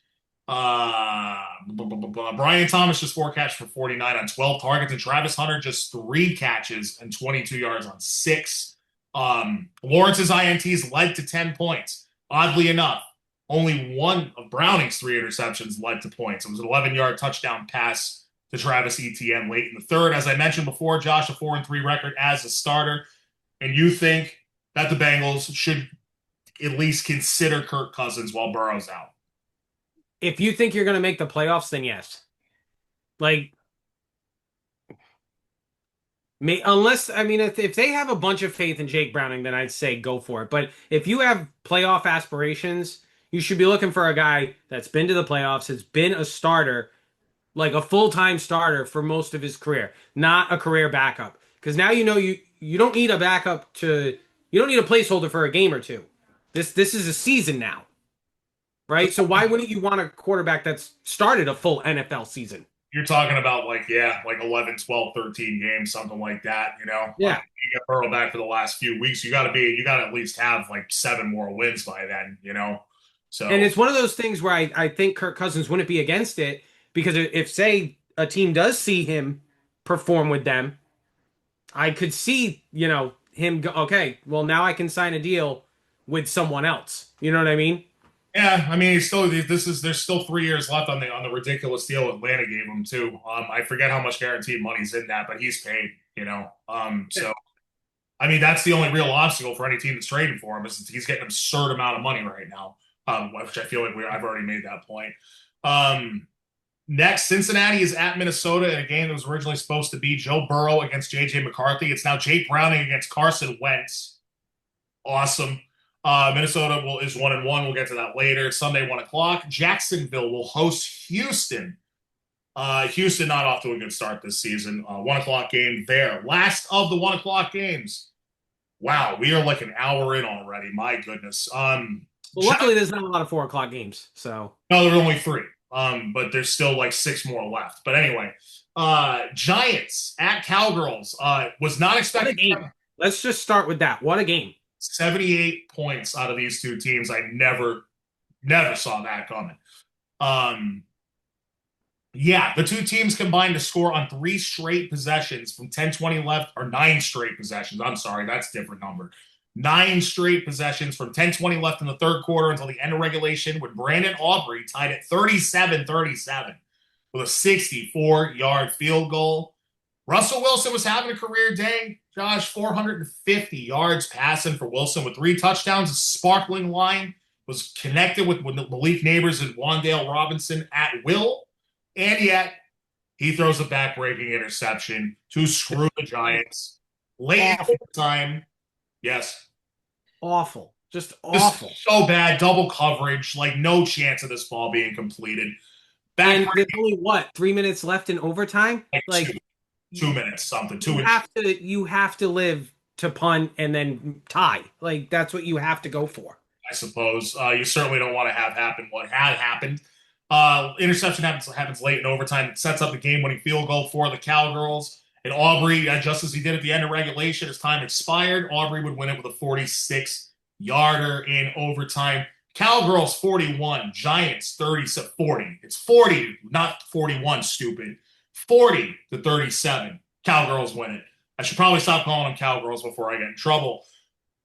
Brian Thomas just 4 catches for 49 on 12 targets, and Travis Hunter just 3 catches and 22 yards on 6. Lawrence's INTs led to 10 points. Oddly enough, only one of Browning's 3 interceptions led to points. It was an 11-yard touchdown pass to Travis Etienne late in the third. As I mentioned before, Josh, a 4-3 record as a starter. And you think that the Bengals should at least consider Kirk Cousins while Burrow's out? If you think you're going to make the playoffs, then yes. Like, if they have a bunch of faith in Jake Browning, then I'd say go for it. But if you have playoff aspirations, you should be looking for a guy that's been to the playoffs, has been a starter, like a full-time starter for most of his career, not a career backup. Because now you know you don't need a backup to you don't need a placeholder for a game or two. This is a season now, right? So why wouldn't you want a quarterback that's started a full NFL season? You're talking about like 11, 12, 13 games, something like that. Yeah. You get Burrow back for the last few weeks. You got to at least have like 7 more wins by then. So And it's one of those things where I think Kirk Cousins wouldn't be against it because if say a team does see him perform with them, I could see him go, okay, well now I can sign a deal with someone else. You know what I mean? yeah, I mean, there's still 3 years left on the ridiculous deal Atlanta gave him too. I forget how much guaranteed money's in that, but he's paid. So I mean that's the only real obstacle for any team that's trading for him is he's getting an absurd amount of money right now. Which I feel like I've already made that point. Next, Cincinnati is at Minnesota in a game that was originally supposed to be Joe Burrow against J.J. McCarthy. It's now Jake Browning against Carson Wentz. Awesome. Minnesota is 1-1. We'll get to that later. Sunday, 1:00. Jacksonville will host Houston. Houston not off to a good start this season. 1:00 game there. Last of the 1:00 games. Wow, we are like an hour in already. My goodness. Well, luckily there's not a lot of 4:00 games. So no, there are only 3. But there's still like 6 more left. But anyway, Giants at Cowgirls was not expected. What a game. Let's just start with that. What a game. 78 points out of these two teams. I never saw that coming. Yeah, the two teams combined to score on 3 straight possessions from 10-20 left, or 9 straight possessions. I'm sorry, that's a different number. 9 straight possessions from 10-20 left in the third quarter until the end of regulation, with Brandon Aubrey tied at 37-37 with a 64-yard field goal. Russell Wilson was having a career day. Josh, 450 yards passing for Wilson with 3 touchdowns. A sparkling line was connected with Malik Neighbors and Wan'Dale Robinson at will. And yet, he throws a back-breaking interception to screw the Giants. Late in the time. Yes. Awful. Just awful. So bad. Double coverage. Like, no chance of this ball being completed. And there's only, 3 minutes left in overtime? Like 2 minutes, something. You have to live to punt and then tie. Like, that's what you have to go for. I suppose. You certainly don't want to have happen what had happened. Interception happens late in overtime. It sets up the game-winning field goal for the Cowgirls. And Aubrey, just as he did at the end of regulation, as time expired, Aubrey would win it with a 46-yarder in overtime. Cowgirls 41, Giants 40. It's 40, not 41, stupid. 40-37. Cowgirls win it. I should probably stop calling them Cowgirls before I get in trouble.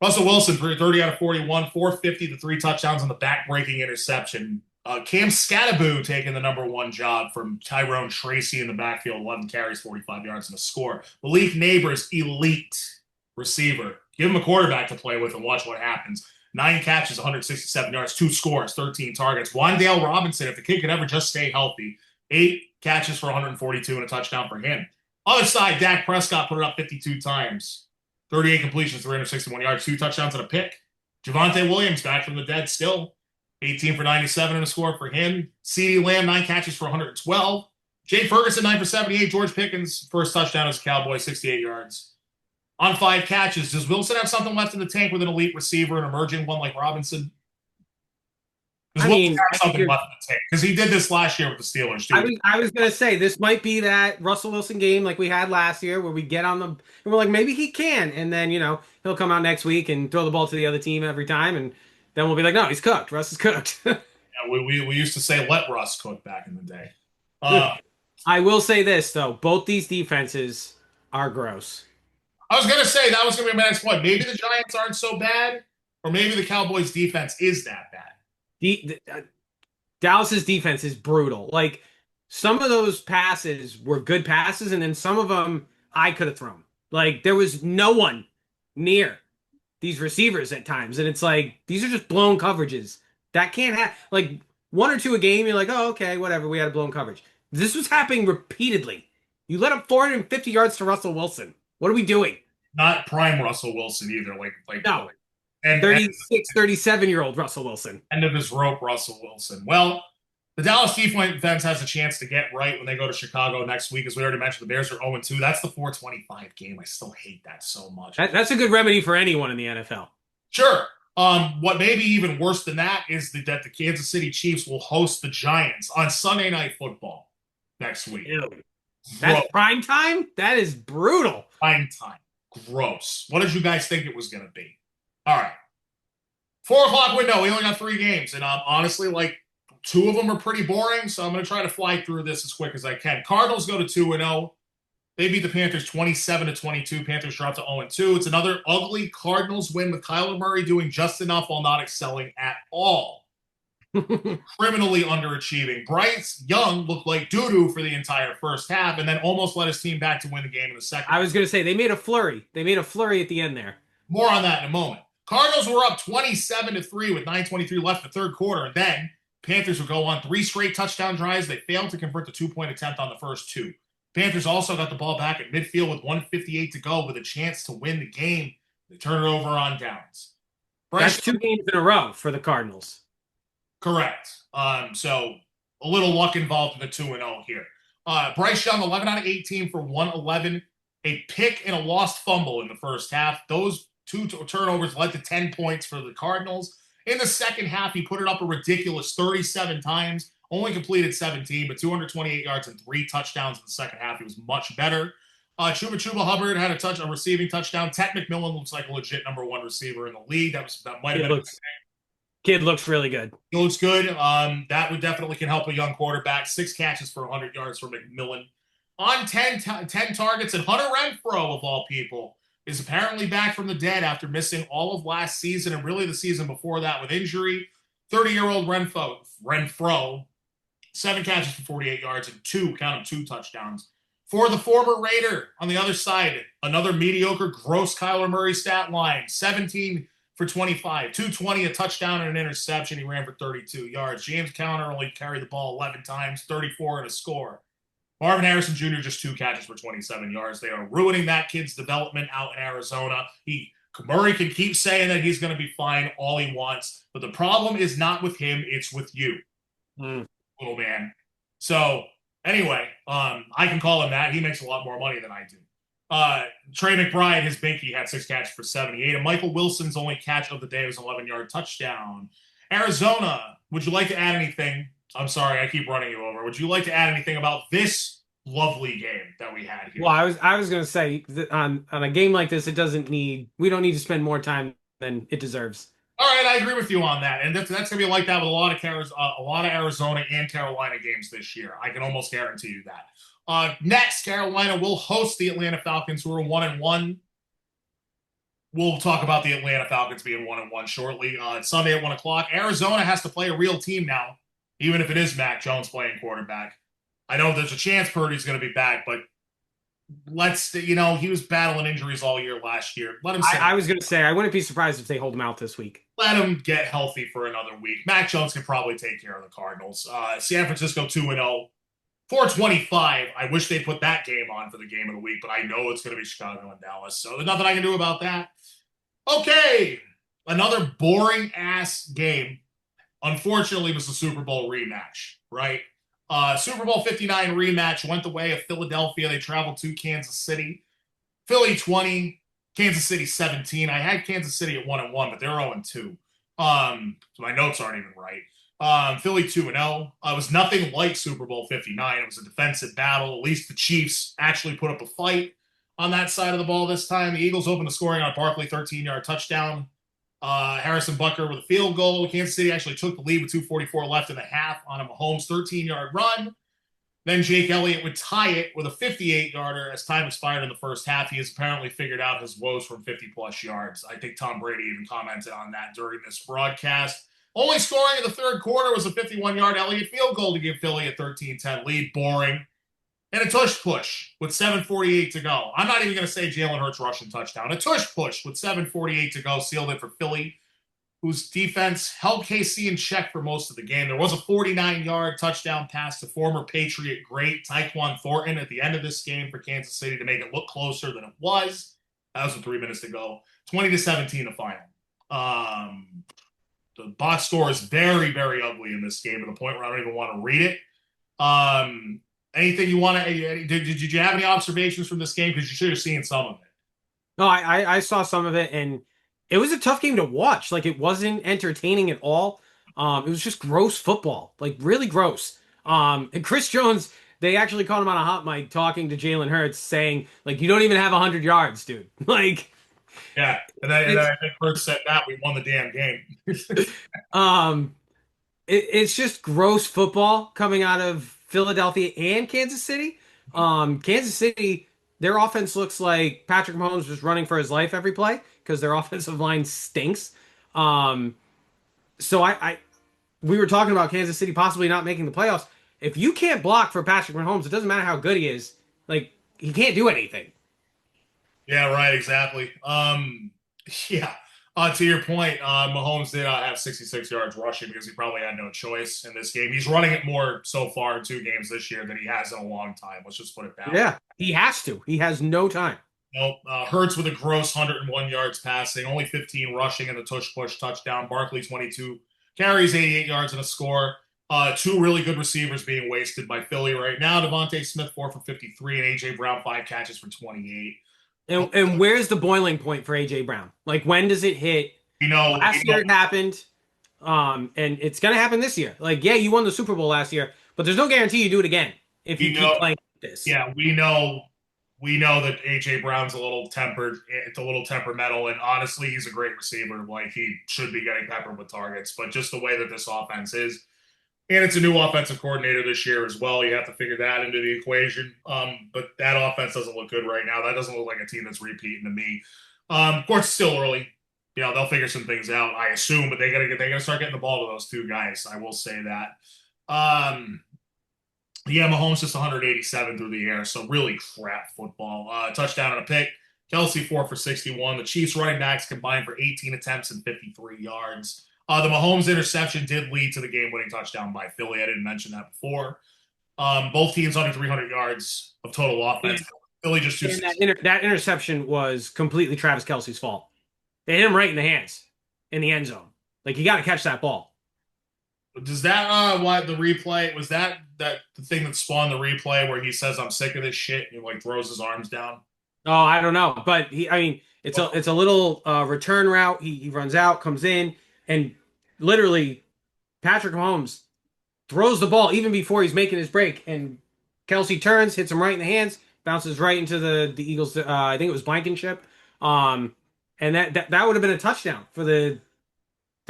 Russell Wilson, 30 out of 41, 450 to 3 touchdowns on the back-breaking interception. Cam Scattaboo taking the number 1 job from Tyrone Tracy in the backfield, 11 carries, 45 yards and a score. Malik Neighbors, elite receiver. Give him a quarterback to play with and watch what happens. 9 catches, 167 yards, 2 scores, 13 targets. Wan'Dale Robinson, if the kid could ever just stay healthy, 8 catches for 142 and a touchdown for him. Other side, Dak Prescott put it up 52 times. 38 completions, 361 yards, 2 touchdowns and a pick. Javonte Williams back from the dead still. 18 for 97 and a score for him. CeeDee Lamb, 9 catches for 112. Jay Ferguson, 9 for 78. George Pickens, first touchdown as a Cowboy, 68 yards. On 5 catches, does Wilson have something left in the tank with an elite receiver, an emerging one like Robinson? Does Wilson have something left in the tank? Because he did this last year with the Steelers, too. I was going to say, this might be that Russell Wilson game like we had last year where we get on the and we're like, maybe he can. And then, he'll come out next week and throw the ball to the other team every time. And then we'll be like, no, he's cooked. Russ is cooked. Yeah, we used to say, let Russ cook back in the day. I will say this, though. Both these defenses are gross. I was going to say, that was going to be my next point. Maybe the Giants aren't so bad, or maybe the Cowboys' defense is that bad. Dallas's defense is brutal. Like, some of those passes were good passes, and then some of them I could have thrown. Like, there was no one near these receivers at times, and it's like, these are just blown coverages. That can't happen. Like, 1 or 2 a game, you're like, oh, okay, whatever, we had a blown coverage. This was happening repeatedly. You let up 450 yards to Russell Wilson. What are we doing? Not prime Russell Wilson either. No. And 36, 37-year-old Russell Wilson. End of his rope, Russell Wilson. Well, The Dallas defense has a chance to get right when they go to Chicago next week. As we already mentioned, the Bears are 0-2. That's the 425 game. I still hate that so much. That's a good remedy for anyone in the NFL. Sure. What may be even worse than that is that the Kansas City Chiefs will host the Giants on Sunday Night Football next week. Ew. That's prime time? That is brutal. Prime time. Gross. What did you guys think it was going to be? All right. 4 o'clock window. We only got 3 games. And honestly, like, 2 of them are pretty boring, so I'm going to try to fly through this as quick as I can. Cardinals go to 2-0. They beat the Panthers 27-22. Panthers drop to 0-2. It's another ugly Cardinals win with Kyler Murray doing just enough while not excelling at all. Criminally underachieving. Bryce Young looked like doo-doo for the entire first half and then almost led his team back to win the game in the second. I was going to say, they made a flurry. They made a flurry at the end there. More on that in a moment. Cardinals were up 27-3 with 9:23 left in the third quarter, and then Panthers would go on 3 straight touchdown drives. They failed to convert the 2-point attempt on the first 2. Panthers also got the ball back at midfield with 1:58 to go with a chance to win the game. They turn it over on downs. That's 2 games in a row for the Cardinals. Correct. So a little luck involved in the 2-0 here. Bryce Young, 11 out of 18 for 111, a pick and a lost fumble in the first half. Those 2 turnovers led to 10 points for the Cardinals. In the second half, he put it up a ridiculous 37 times, only completed 17, but 228 yards and 3 touchdowns in the second half. He was much better. Chuba Hubbard had a receiving touchdown. Ted McMillan looks like a legit number 1 receiver in the league. That might have been Kid looks really good. He looks good. That would definitely can help a young quarterback. 6 catches for 100 yards for McMillan. On 10 targets, and Hunter Renfrow, of all people, is apparently back from the dead after missing all of last season and really the season before that with injury. 30-year-old Renfrow, 7 catches for 48 yards and 2 touchdowns. For the former Raider, on the other side, another mediocre, gross Kyler Murray stat line. 17 for 25, 220, a touchdown and an interception. He ran for 32 yards. James Conner only carried the ball 11 times, 34 and a score. Marvin Harrison Jr. just 2 catches for 27 yards. They are ruining that kid's development out in Arizona. Murray can keep saying that he's going to be fine all he wants, but the problem is not with him, it's with you, little man. So anyway, I can call him that. He makes a lot more money than I do. Trey McBride, his binky, had 6 catches for 78, and Michael Wilson's only catch of the day was an 11-yard touchdown. Arizona, would you like to add anything? I'm sorry, I keep running you over. Would you like to add anything about this lovely game that we had here? Well, I was going to say that on a game like this, we don't need to spend more time than it deserves. All right, I agree with you on that, and that's going to be like that with a lot of Arizona and Carolina games this year. I can almost guarantee you that. Next, Carolina will host the Atlanta Falcons, who are 1-1. We'll talk about the Atlanta Falcons being 1-1 shortly. Sunday at 1 o'clock. Arizona has to play a real team now, even if it is Mac Jones playing quarterback. I know there's a chance Purdy's going to be back, but he was battling injuries all year last year. Let him sit. I was going to say, I wouldn't be surprised if they hold him out this week. Let him get healthy for another week. Mac Jones can probably take care of the Cardinals. San Francisco 2-0. 425. I wish they put that game on for the game of the week, but I know it's going to be Chicago and Dallas, so there's nothing I can do about that. Okay, another boring-ass game. Unfortunately, it was the Super Bowl rematch, right? Super Bowl 59 rematch went the way of Philadelphia. They traveled to Kansas City. Philly 20, Kansas City 17. I had Kansas City at 1-1, but they're 0-2. So my notes aren't even right. Philly 2-0. It was nothing like Super Bowl 59. It was a defensive battle. At least the Chiefs actually put up a fight on that side of the ball this time. The Eagles opened the scoring on a Barkley 13-yard touchdown. Harrison Butker with a field goal. Kansas City actually took the lead with 2:44 left in the half on a Mahomes 13-yard run. Then Jake Elliott would tie it with a 58-yarder as time expired in the first half. He has apparently figured out his woes from 50-plus yards. I think Tom Brady even commented on that during this broadcast. Only scoring in the third quarter was a 51-yard Elliott field goal to give Philly a 13-10 lead. Boring. And a tush push with 7:48 to go. I'm not even going to say Jalen Hurts rushing touchdown. A tush push with 7:48 to go sealed it for Philly, whose defense held KC in check for most of the game. There was a 49-yard touchdown pass to former Patriot great Tyquan Thornton at the end of this game for Kansas City to make it look closer than it was. That was with 3 minutes to go. 20-17 the final. the box score is very, very ugly in this game to the point where I don't even want to read it. Anything you want to? Did you have any observations from this game? Because you should have seen some of it. No, I saw some of it, and it was a tough game to watch. Like, it wasn't entertaining at all. It was just gross football, like really gross. And Chris Jones, they actually caught him on a hot mic talking to Jalen Hurts, saying like, "You don't even have 100 yards, dude." Like, Yeah, and then I think Hurts said that we won the damn game. um, it's just gross football coming out of Philadelphia and Kansas City. Kansas City, their offense looks like Patrick Mahomes just running for his life every play because their offensive line stinks. So we were talking about Kansas City possibly not making the playoffs. If you can't block for Patrick Mahomes, it doesn't matter how good he is. Like, he can't do anything. Yeah, right, exactly. Yeah. To your point, Mahomes did have 66 yards rushing because he probably had no choice in this game. He's running it more so far in 2 games this year than he has in a long time. Let's just put it that way. Yeah, he has to. He has no time. Nope. Hurts with a gross 101 yards passing, only 15 rushing in the tush-push touchdown. Barkley 22 carries, 88 yards and a score. 2 really good receivers being wasted by Philly right now. Devontae Smith 4 for 53 and A.J. Brown 5 catches for 28. And where's the boiling point for A.J. Brown? Like, when does it hit? Last year it happened, and it's going to happen this year. Like, yeah, you won the Super Bowl last year, but there's no guarantee you do it again if you keep playing like this. Yeah, we know that A.J. Brown's a little tempered. It's a little temperamental, and honestly, he's a great receiver. Like, he should be getting peppered with targets, but just the way that this offense is, and it's a new offensive coordinator this year as well. You have to figure that into the equation. But that offense doesn't look good right now. That doesn't look like a team that's repeating to me. Of course, it's still early. You know, they'll figure some things out, I assume, but they gotta start getting the ball to those 2 guys. I will say that. Yeah, Mahomes just 187 through the air, so really crap football. Touchdown and a pick. Kelsey 4 for 61. The Chiefs running backs combined for 18 attempts and 53 yards. The Mahomes interception did lead to the game-winning touchdown by Philly. I didn't mention that before. Both teams under 300 yards of total offense. Philly just too. That interception was completely Travis Kelce's fault. They hit him right in the hands in the end zone. Like, you got to catch that ball. Does that what the replay was that the thing that spawned the replay where he says I'm sick of this shit and he like throws his arms down? Oh, I don't know, but it's a little return route. He runs out, comes in. And literally, Patrick Mahomes throws the ball even before he's making his break. And Kelsey turns, hits him right in the hands, bounces right into the Eagles. I think it was Blankenship. And that would have been a touchdown for the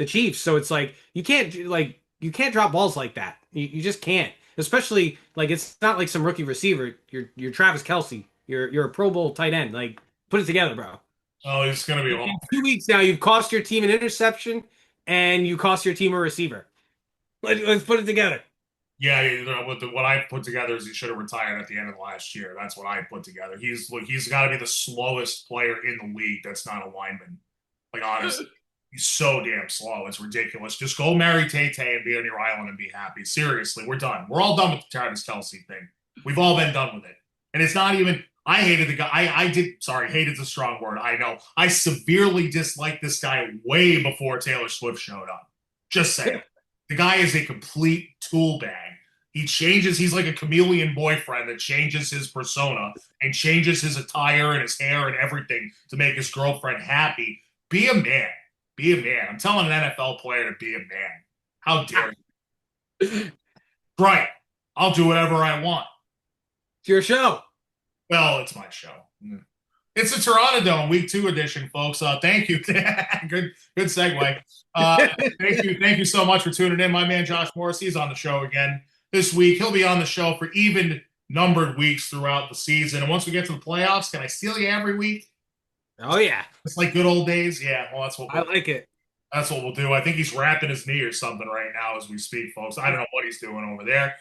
Chiefs. So it's like you can't drop balls like that. You just can't. Especially like it's not like some rookie receiver. You're Travis Kelce. You're a Pro Bowl tight end. Like, put it together, bro. Oh, it's gonna be in 2 weeks now. You've cost your team an interception. And you cost your team a receiver. Let's put it together. Yeah, what I put together is he should have retired at the end of last year. That's what I put together. He's got to be the slowest player in the league that's not a lineman. Like, honestly, he's so damn slow. It's ridiculous. Just go marry Tay-Tay and be on your island and be happy. Seriously, we're done. We're all done with the Travis Kelce thing. We've all been done with it. And it's not even – I hated the guy. Hated's a strong word. I know. I severely disliked this guy way before Taylor Swift showed up. Just saying. The guy is a complete tool bag. He changes. He's like a chameleon boyfriend that changes his persona and changes his attire and his hair and everything to make his girlfriend happy. Be a man. Be a man. I'm telling an NFL player to be a man. How dare you? Right. I'll do whatever I want. It's your show. Well, it's my show. It's the Terranadome Week 2 edition, folks. Thank you. Good segue. Thank you so much for tuning in. My man Josh Morris, he's on the show again this week. He'll be on the show for even numbered weeks throughout the season. And once we get to the playoffs, can I steal you every week? Oh yeah, it's like good old days. Yeah, well, that's what I like it. That's what we'll do. I think he's wrapping his knee or something right now as we speak, folks. I don't know what he's doing over there,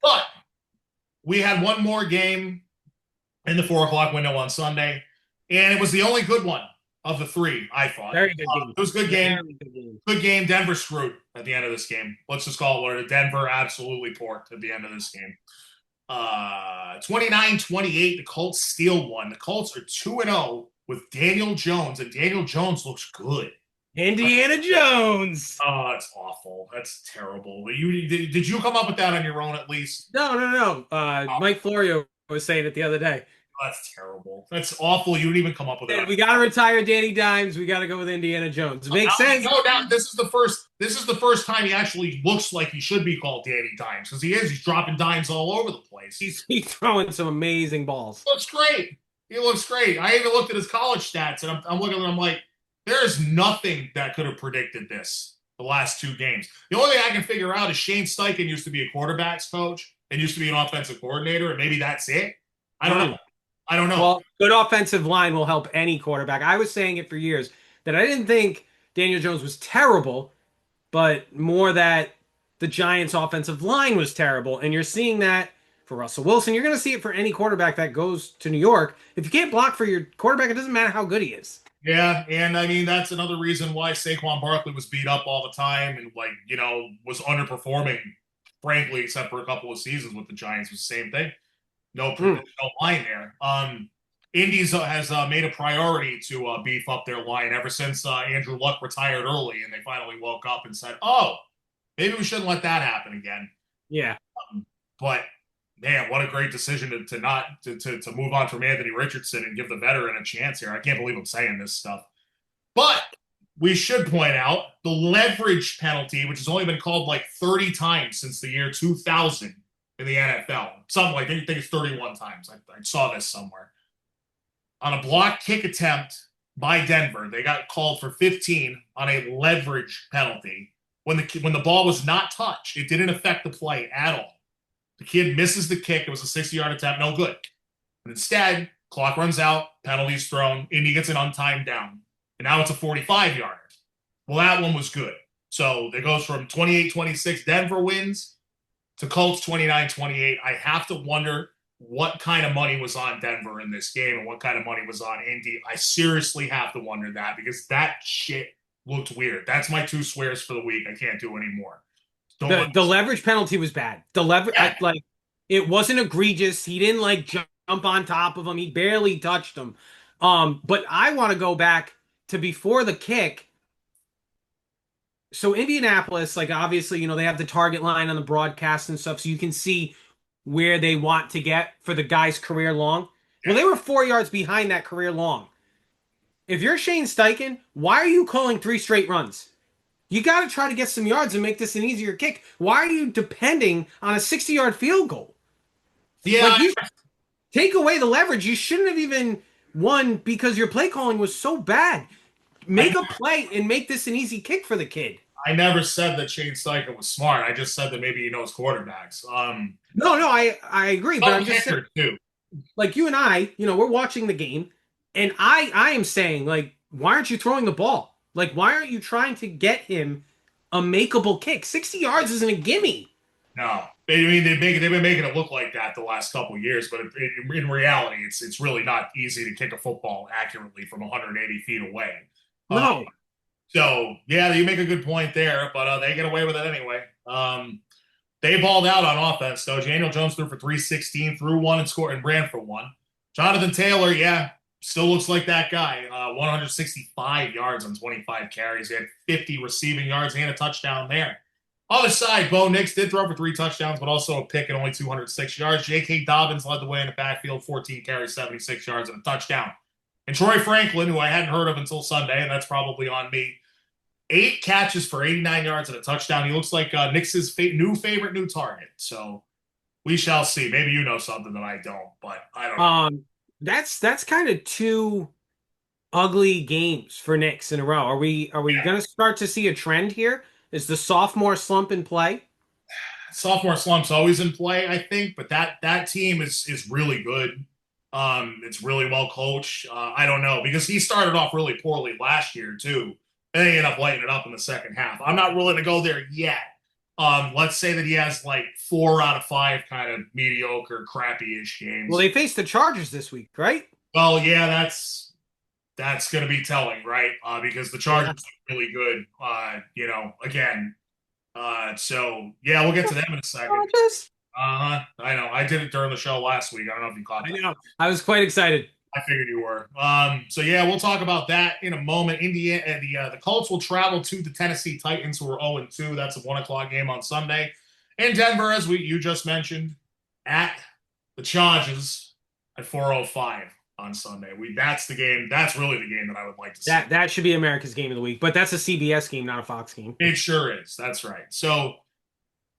but we had one more game in the 4 o'clock window on Sunday, and it was the only good one of the 3, I thought. Very good game. It was a good game. Good game. Denver screwed at the end of this game. Let's just call it what it is. Denver absolutely porked at the end of this game. 29-28, the Colts steal one. The Colts are 2-0 with Daniel Jones, and Daniel Jones looks good. Indiana Jones. Oh, that's awful. That's terrible. Did you come up with that on your own at least? No, no, no. Oh, Mike Florio was saying it the other day. that's terrible. That's awful. You didn't even come up with it And on we got to retire Danny Dimes. We got to go with Indiana Jones. Makes sense. no, now this is the first. This is the first time he actually looks like he should be called Danny Dimes because he is. He's dropping dimes all over the place. He's throwing some amazing balls. Looks great. He looks great. I even looked at his college stats, and I'm looking at him. I'm like, there is nothing that could have predicted this the last two games. The only thing I can figure out is Shane Steichen used to be a quarterbacks coach and used to be an offensive coordinator, and maybe that's it. I don't know. I don't know. Well, good offensive line will help any quarterback. I was saying it for years that I didn't think Daniel Jones was terrible, but more that the Giants' offensive line was terrible. And you're seeing that for Russell Wilson. You're going to see it for any quarterback that goes to New York. If you can't block for your quarterback, it doesn't matter how good he is. Yeah, and I mean that's another reason why Saquon Barkley was beat up all the time and was underperforming, frankly, except for a couple of seasons with the Giants was the same thing. No line there. Indy's has made a priority to beef up their line ever since Andrew Luck retired early, and they finally woke up and said, "Oh, maybe we shouldn't let that happen again." Yeah. But man, what a great decision to move on from Anthony Richardson and give the veteran a chance here. I can't believe I'm saying this stuff. But we should point out the leverage penalty, which has only been called like 30 times since the year 2000 in the NFL. Something like, I think it's 31 times. I saw this somewhere. On a block kick attempt by Denver, they got called for 15 on a leverage penalty. When the ball was not touched, it didn't affect the play at all. The kid misses the kick. It was a 60-yard attempt. No good. But instead, clock runs out, penalty's thrown, Indy gets an untimed down. And now it's a 45-yarder. Well, that one was good. So it goes from 28-26, Denver wins, to Colts 29-28. I have to wonder what kind of money was on Denver in this game and what kind of money was on Indy. I seriously have to wonder that because that shit looked weird. That's my two swears for the week. I can't do anymore. The leverage penalty was bad. The leverage, it wasn't egregious. He didn't jump on top of him. He barely touched him. But I want to go back to before the kick. So Indianapolis, obviously, they have the target line on the broadcast and stuff, so you can see where they want to get for the guy's career long. Well, they were 4 yards behind that career long. If you're Shane Steichen, why are you calling 3 straight runs? You got to try to get some yards and make this an easier kick. Why are you depending on a 60-yard field goal? Yeah. Take away the leverage. You shouldn't have even won because your play calling was so bad. Make a play and make this an easy kick for the kid. I never said that Shane Steichen was smart. I just said that maybe he knows quarterbacks. No, I agree, but I'm just saying, too. You and I, we're watching the game, and I am saying, why aren't you throwing the ball? Why aren't you trying to get him a makeable kick? 60 yards isn't a gimme. No. I mean, they've been making it look like that the last couple of years, but in reality, it's really not easy to kick a football accurately from 180 feet away. No. So, yeah, you make a good point there, but they get away with it anyway. They balled out on offense, though. Daniel Jones threw for 316, threw one and scored and ran for one. Jonathan Taylor, still looks like that guy. 165 yards on 25 carries. He had 50 receiving yards and a touchdown there. Other side, Bo Nix did throw for 3 touchdowns, but also a pick and only 206 yards. J.K. Dobbins led the way in the backfield, 14 carries, 76 yards, and a touchdown. And Troy Franklin, who I hadn't heard of until Sunday, and that's probably on me, 8 catches for 89 yards and a touchdown. He looks like Nix's new target. So we shall see. Maybe you know something that I don't, but I don't know. That's kind of 2 ugly games for Nix in a row. Are we going to start to see a trend here? Is the sophomore slump in play? Sophomore slump's always in play, I think, but that team is really good. It's really well coached. I don't know, because he started off really poorly last year too. And they ended up lighting it up in the second half. I'm not willing to go there yet. Let's say that he has 4 out of 5 kind of mediocre, crappy-ish games. Well, they faced the Chargers this week, right? Well, yeah, that's going to be telling, right? Because the Chargers are really good, again. So, yeah, we'll get to them in a second. Chargers? I know. I did it during the show last week. I don't know if you caught that. I know. I was quite excited. I figured you were. So yeah, we'll talk about that in a moment. Indiana, the Colts will travel to the Tennessee Titans, who are 0-2. That's a 1 o'clock game on Sunday. In Denver, as you just mentioned, at the Chargers at 4:05 on Sunday. That's the game. That's really the game that I would like to see. That should be America's game of the week, but that's a CBS game, not a Fox game. It sure is. That's right. So,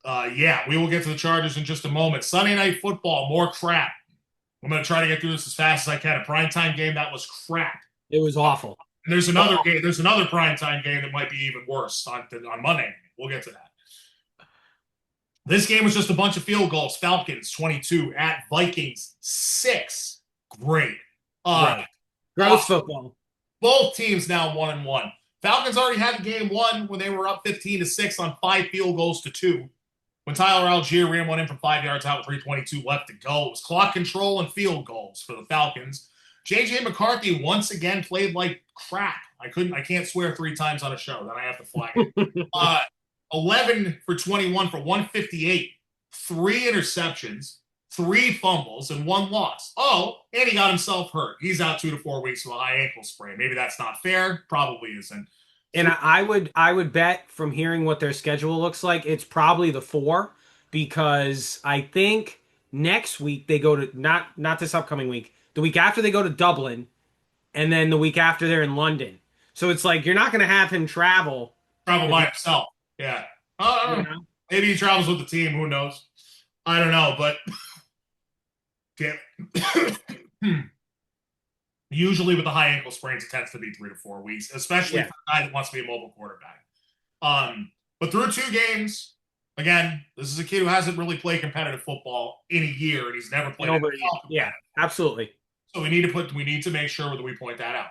yeah, we will get to the Chargers in just a moment. Sunday Night Football, more crap. I'm going to try to get through this as fast as I can. A primetime game that was crap. It was awful. And there's another game. There's another primetime game that might be even worse on Monday. We'll get to that. This game was just a bunch of field goals. Falcons 22 at Vikings 6. Great. Right. Gross football. Both teams now 1-1. Falcons already had the game won when they were up 15-6 on 5 field goals to 2. When Tyler Algier ran one in from 5 yards out with 3:22 left to go. It was clock control and field goals for the Falcons. J.J. McCarthy once again played like crap. I can't swear 3 times on a show. Then I have to flag it. 11 for 21 for 158. 3 interceptions, 3 fumbles, and 1 loss. Oh, and he got himself hurt. He's out 2 to 4 weeks with a high ankle sprain. Maybe that's not fair. Probably isn't. And I would bet from hearing what their schedule looks like, it's probably the 4, because I think next week they go to not this upcoming week. The week after they go to Dublin, and then the week after they're in London. So it's like you're not going to have him travel by himself. Yeah. I don't know. Maybe he travels with the team. Who knows? I don't know, but usually with the high ankle sprains, it tends to be 3 to 4 weeks, especially for a guy that wants to be a mobile quarterback. But through 2 games, again, this is a kid who hasn't really played competitive football in a year, and he's never played over. Yeah, absolutely. So we need to make sure that we point that out.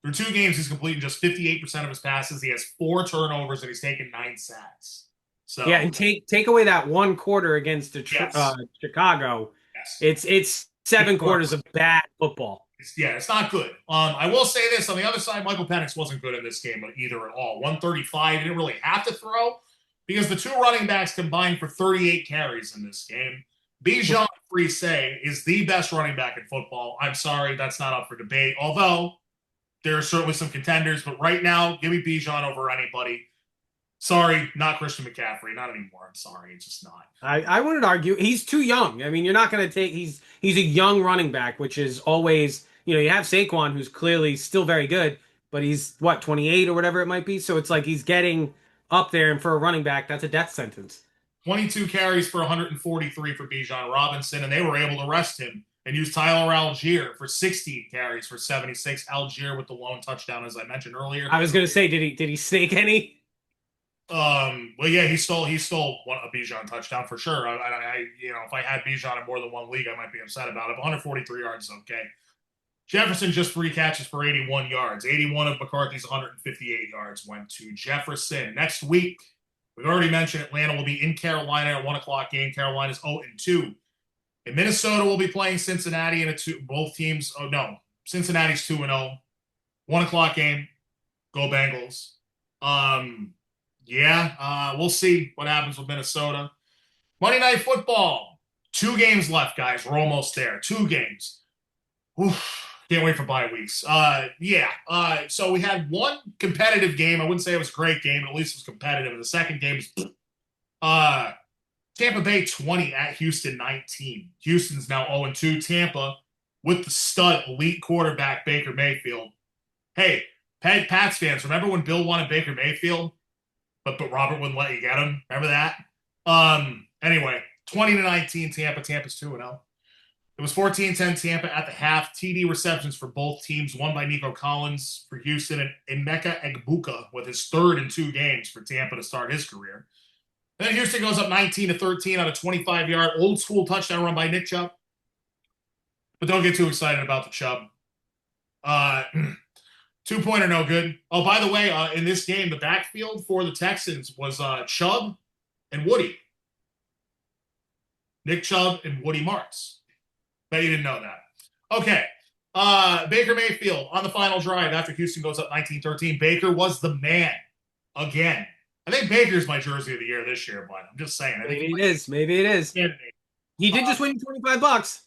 Through 2 games, he's completing just 58% of his passes. He has 4 turnovers, and he's taken 9 sacks. So yeah, and take away that 1 quarter against Chicago. Yes. It's 7 quarters of bad football. It's not good. I will say this. On the other side, Michael Penix wasn't good in this game either at all. 135, didn't really have to throw because the 2 running backs combined for 38 carries in this game. Bijan Frise is the best running back in football. I'm sorry, that's not up for debate. Although there are certainly some contenders, but right now, give me Bijan over anybody. Sorry, not Christian McCaffrey. Not anymore. I'm sorry. It's just not. I wouldn't argue. He's too young. I mean, you're not going to take... He's a young running back, which is always... You have Saquon, who's clearly still very good, but he's, 28 or whatever it might be? So it's like he's getting up there, and for a running back, that's a death sentence. 22 carries for 143 for Bijan Robinson, and they were able to rest him and use Tyler Algier for 16 carries for 76. Algier with the lone touchdown, as I mentioned earlier. I was going to say, did he snake any? Well, yeah, he stole a Bijan touchdown for sure. If I had Bijan in more than one league, I might be upset about it. But 143 yards is okay. Jefferson just 3 catches for 81 yards. 81 of McCarthy's 158 yards went to Jefferson. Next week, we've already mentioned Atlanta will be in Carolina at a 1 o'clock game. Carolina's 0-2. And Minnesota will be playing Cincinnati in both teams. Oh, no. Cincinnati's 2-0. 1 o'clock game. Go Bengals. We'll see what happens with Minnesota. Monday Night Football. 2 games left, guys. We're almost there. 2 games. Oof. Can't wait for bye weeks. So we had 1 competitive game. I wouldn't say it was a great game, but at least it was competitive. And the second game was Tampa Bay 20 at Houston 19. Houston's now 0-2. Tampa with the stud elite quarterback Baker Mayfield. Hey, Pats fans, remember when Bill wanted Baker Mayfield, but Robert wouldn't let you get him? Remember that? Anyway, 20-19 Tampa. Tampa's 2-0. It was 14-10 Tampa at the half. TD receptions for both teams, one by Nico Collins for Houston and Emeka Egbuka with his 3rd in 2 games for Tampa to start his career. And then Houston goes up 19-13 on a 25-yard old school touchdown run by Nick Chubb. But don't get too excited about the Chubb. 2-pointer, no good. Oh, by the way, in this game, the backfield for the Texans was Chubb and Woody. Nick Chubb and Woody Marks. Bet you didn't know that. Okay. Baker Mayfield on the final drive after Houston goes up 19-13. Baker was the man again. I think Baker's my jersey of the year this year, but I'm just saying. Maybe it is. He did just win $25.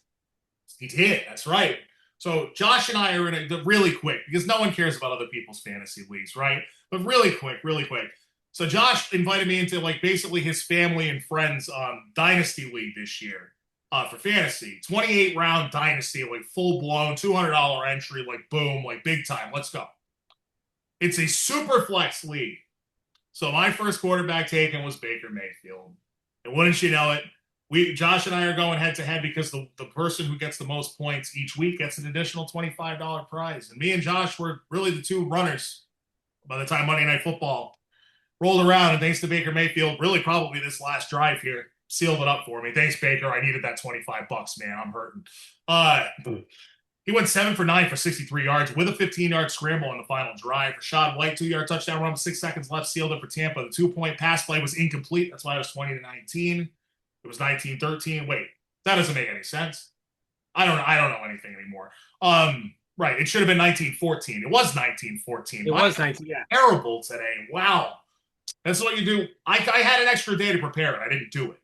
He did. That's right. So Josh and I are in a really quick because no one cares about other people's fantasy leagues, right? But really quick, really quick. So Josh invited me into like basically his family and friends dynasty league this year for fantasy. 28 round dynasty, like full blown $200 entry, like boom, like big time. Let's go. It's a super flex league. So my first quarterback taken was Baker Mayfield. And wouldn't you know it, Josh and I are going head to head because the person who gets the most points each week gets an additional $25 prize. And me and Josh were really the two runners by the time Monday Night Football rolled around. And thanks to Baker Mayfield, really probably this last drive here sealed it up for me. Thanks, Baker. I needed that $25, man. I'm hurting. He went 7 for 9 for 63 yards with a 15-yard scramble on the final drive. Rashad White, 2-yard touchdown run with 6 seconds left, sealed it for Tampa. The 2-point pass play was incomplete. That's why it was 20-19. It was 19-13. Wait, that doesn't make any sense. I don't know anything anymore. Right, it should have been 19-14. It was 19-14. It was 19, yeah. Terrible today. Wow. That's what you do. I had an extra day to prepare it. I didn't do it.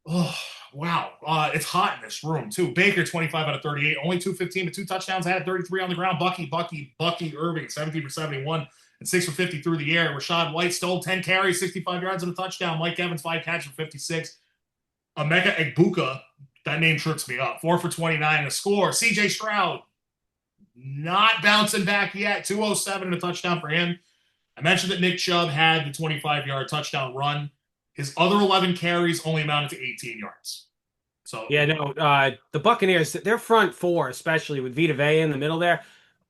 Oh, wow. It's hot in this room, too. Baker, 25 out of 38. Only 215, but 2 touchdowns. Had 33 on the ground. Bucky Irving, 17 for 71 and 6 for 50 through the air. Rashad White stole 10 carries, 65 yards and a touchdown. Mike Evans, 5 catches for 56. Emeka Egbuka, that name trips me up. 4 for 29 and a score. CJ Stroud, not bouncing back yet. 207 and a touchdown for him. I mentioned that Nick Chubb had the 25-yard touchdown run. His other 11 carries only amounted to 18 yards. So yeah, no, the Buccaneers, their front four, especially with Vita Vea in the middle there,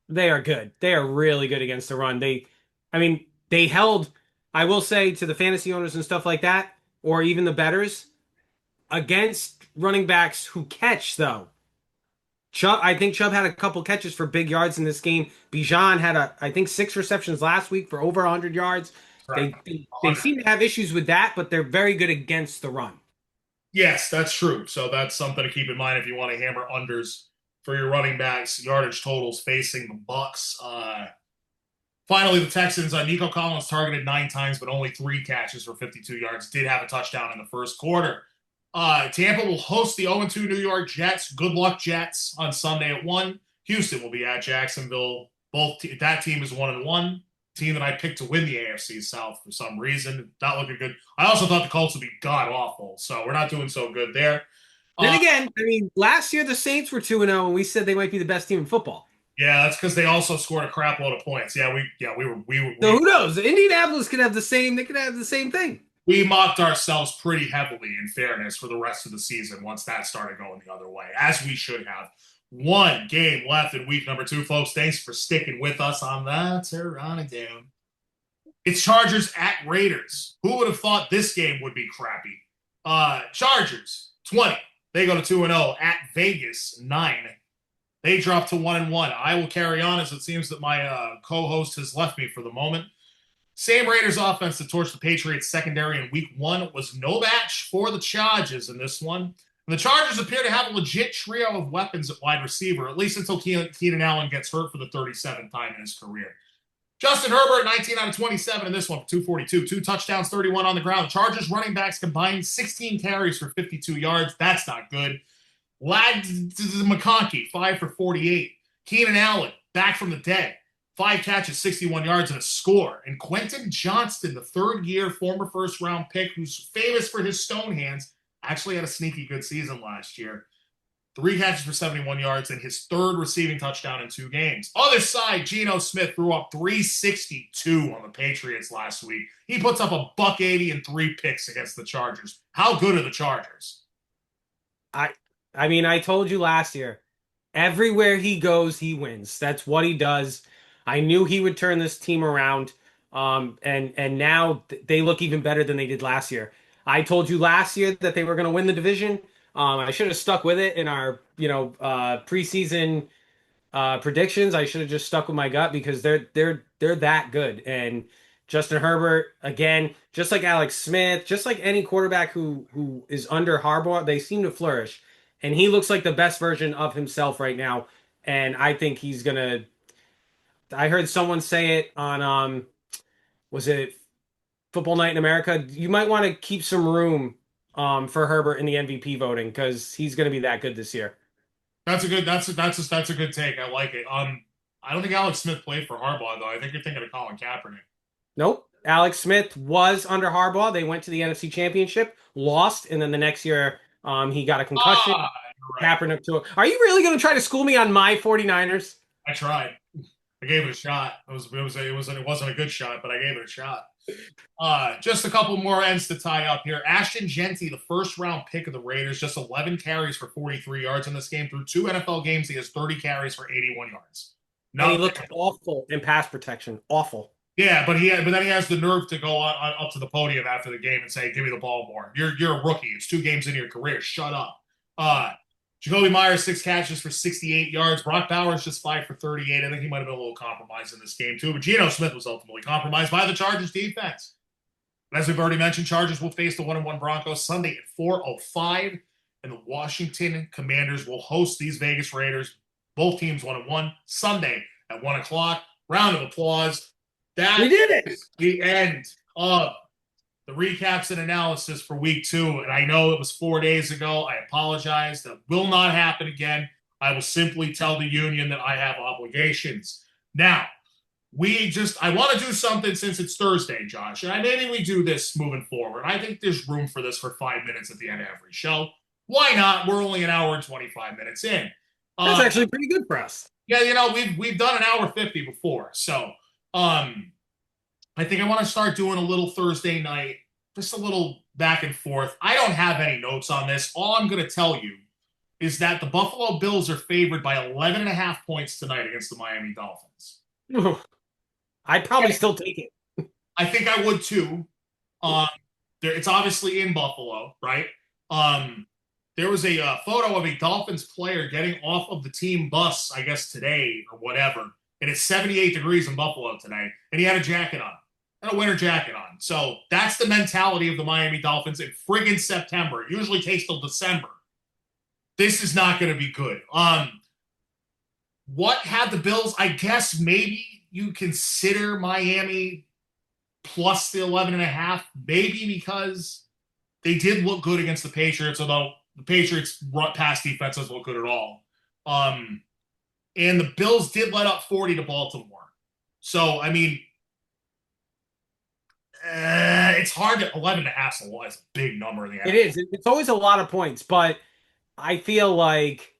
they are good. They are really good against the run. They held, I will say, to the fantasy owners and stuff like that, or even the bettors, against running backs who catch, though. I think Chubb had a couple catches for big yards in this game. Bijan had, I think, 6 receptions last week for over 100 yards. Right. They seem to have issues with that, but they're very good against the run. Yes, that's true. So that's something to keep in mind if you want to hammer unders for your running backs, yardage totals facing the Bucs. Finally, the Texans, Nico Collins targeted 9 times, but only 3 catches for 52 yards. Did have a touchdown in the first quarter. Tampa will host the 0-2 New York Jets. Good luck, Jets, on Sunday at 1. Houston will be at Jacksonville. That team is 1-1. Team that I picked to win the AFC South for some reason. Not looking good. I also thought the Colts would be god-awful, so we're not doing so good there. Then again, last year the Saints were 2-0, and we said they might be the best team in football. Yeah, that's because they also scored a crap load of points. Yeah, we were. So who knows? Indianapolis could have the same. They could have the same thing. We mocked ourselves pretty heavily, in fairness, for the rest of the season once that started going the other way, as we should have. 1 game left in week number 2, folks. Thanks for sticking with us on that Terranadome. It's Chargers at Raiders. Who would have thought this game would be crappy? Chargers, 20. They go to 2-0 at Vegas, 9. They drop to 1-1. I will carry on as it seems that my co-host has left me for the moment. Same Raiders offense that torched the Patriots secondary in week 1 was no match for the Chargers in this one. And the Chargers appear to have a legit trio of weapons at wide receiver, at least until Keenan Allen gets hurt for the 37th time in his career. Justin Herbert, 19 out of 27 in this one for 242. 2 touchdowns, 31 on the ground. Chargers running backs combined 16 carries for 52 yards. That's not good. Lad McConkey, 5 for 48. Keenan Allen, back from the dead. 5 catches, 61 yards, and a score. And Quentin Johnston, the third-year former first-round pick who's famous for his stone hands, actually had a sneaky good season last year. 3 catches for 71 yards and his 3rd receiving touchdown in 2 games. Other side, Geno Smith threw up 362 on the Patriots last week. He puts up a $180 and 3 picks against the Chargers. How good are the Chargers? I told you last year, everywhere he goes, he wins. That's what he does. I knew he would turn this team around, and now they look even better than they did last year. I told you last year that they were going to win the division. I should have stuck with it in our, preseason predictions. I should have just stuck with my gut because they're that good. And Justin Herbert, again, just like Alex Smith, just like any quarterback who is under Harbaugh, they seem to flourish. And he looks like the best version of himself right now. And I think he's going to... I heard someone say it on, was it Football Night in America? You might want to keep some room for Herbert in the MVP voting because he's going to be that good this year. That's a good take. I like it. I don't think Alex Smith played for Harbaugh though. I think you're thinking of Colin Kaepernick. Nope. Alex Smith was under Harbaugh. They went to the NFC Championship, lost, and then the next year, he got a concussion. You're right. Kaepernick to it. Are you really going to try to school me on my 49ers? I tried. I gave it a shot. It wasn't a good shot, but I gave it a shot. Just a couple more ends to tie up here. Ashton Genty, the first round pick of the Raiders, just 11 carries for 43 yards in this game. Through 2 NFL games, he has 30 carries for 81 yards. And he looked awful in pass protection. Awful. Yeah, but then he has the nerve to go on up to the podium after the game and say, "Give me the ball more. You're a rookie. It's 2 games into your career. Shut up." Jacoby Myers 6 catches for 68 yards. Brock Bowers just 5 for 38. I think he might have been a little compromised in this game too. But Geno Smith was ultimately compromised by the Chargers defense. And as we've already mentioned, Chargers will face the 1-1 Broncos Sunday at 4:05, and the Washington Commanders will host these Vegas Raiders. Both teams 1-1 Sunday at 1:00. Round of applause. We did it. The end of the recaps and analysis for week 2. And I know it was 4 days ago. I apologize. That will not happen again. I will simply tell the union that I have obligations. Now, I want to do something since it's Thursday, Josh. And maybe we do this moving forward. I think there's room for this for 5 minutes at the end of every show. Why not? We're only an hour and 25 minutes in. That's actually pretty good for us. Yeah, we've done an hour 50 before. So, I think I want to start doing a little Thursday night, just a little back and forth. I don't have any notes on this. All I'm going to tell you is that the Buffalo Bills are favored by 11.5 points tonight against the Miami Dolphins. I'd probably still take it. I think I would too. It's obviously in Buffalo, right? There was a photo of a Dolphins player getting off of the team bus, I guess today or whatever, and it's 78 degrees in Buffalo today, and he had a jacket on. And a winter jacket on. So that's the mentality of the Miami Dolphins in friggin' September. It usually takes till December. This is not going to be good. What had the Bills? I guess maybe you consider Miami plus the 11.5, maybe because they did look good against the Patriots, although the Patriots' pass defense doesn't look good at all. And the Bills did let up 40 to Baltimore. So, I mean, it's hard to 11.5 is a big number in the NFL. It is. It's always a lot of points, but I feel like,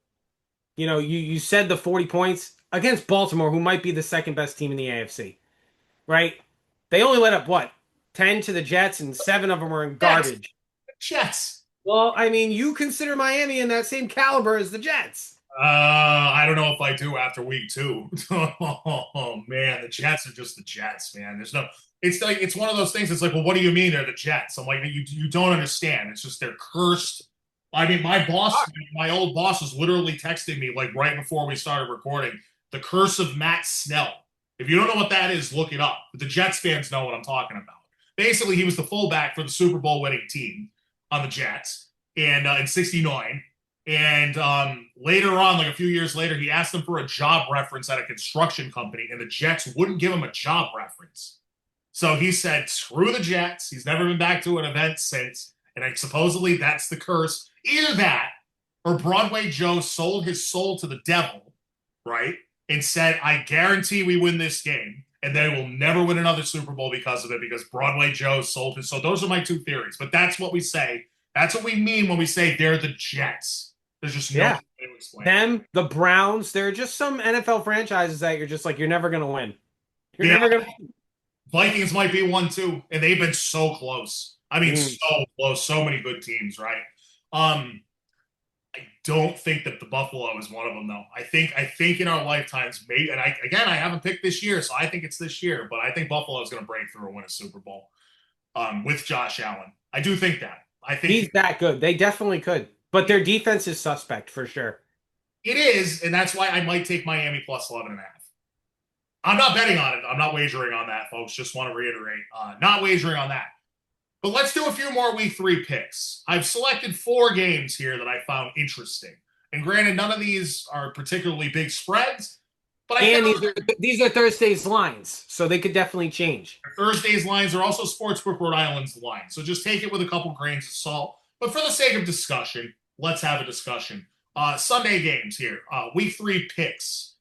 you said the 40 points against Baltimore, who might be the second best team in the AFC, right? They only let up 10 to the Jets, and 7 of them were in garbage. Jets. Well, I mean, you consider Miami in that same caliber as the Jets. I don't know if I do after week 2. Oh man, the Jets are just the Jets, man. It's one of those things. It's like, well, what do you mean they're the Jets? I'm like, you don't understand. It's just they're cursed. I mean, my old boss was literally texting me like right before we started recording, the curse of Matt Snell. If you don't know what that is, look it up. But the Jets fans know what I'm talking about. Basically, he was the fullback for the Super Bowl winning team on the Jets and in '69. And later on, like a few years later, he asked them for a job reference at a construction company, and the Jets wouldn't give him a job reference. So he said, screw the Jets. He's never been back to an event since. And supposedly that's the curse. Either that or Broadway Joe sold his soul to the devil, right? And said, I guarantee we win this game. And they will never win another Super Bowl because of it, because Broadway Joe sold his soul. Those are my 2 theories. But that's what we say. That's what we mean when we say they're the Jets. There's just no way to explain. Them, the Browns, there are just some NFL franchises that you're just like, you're never going to win. You're never going to win. Vikings might be one too, and they've been so close. I mean, so close. So many good teams, right? I don't think that the Buffalo is one of them, though. I think in our lifetimes, maybe. And I haven't picked this year, so I think it's this year. But I think Buffalo is going to break through and win a Super Bowl with Josh Allen. I do think that. I think he's that good. They definitely could, but their defense is suspect for sure. It is, and that's why I might take Miami plus 11.5. I'm not betting on it. I'm not wagering on that, folks. Just want to reiterate, not wagering on that. But let's do a few more week 3 picks. I've selected 4 games here that I found interesting. And granted, none of these are particularly big spreads. But these are Thursday's lines, so they could definitely change. Thursday's lines are also Sportsbook Rhode Island's lines. So just take it with a couple grains of salt. But for the sake of discussion, let's have a discussion. Sunday games here. Week 3 picks.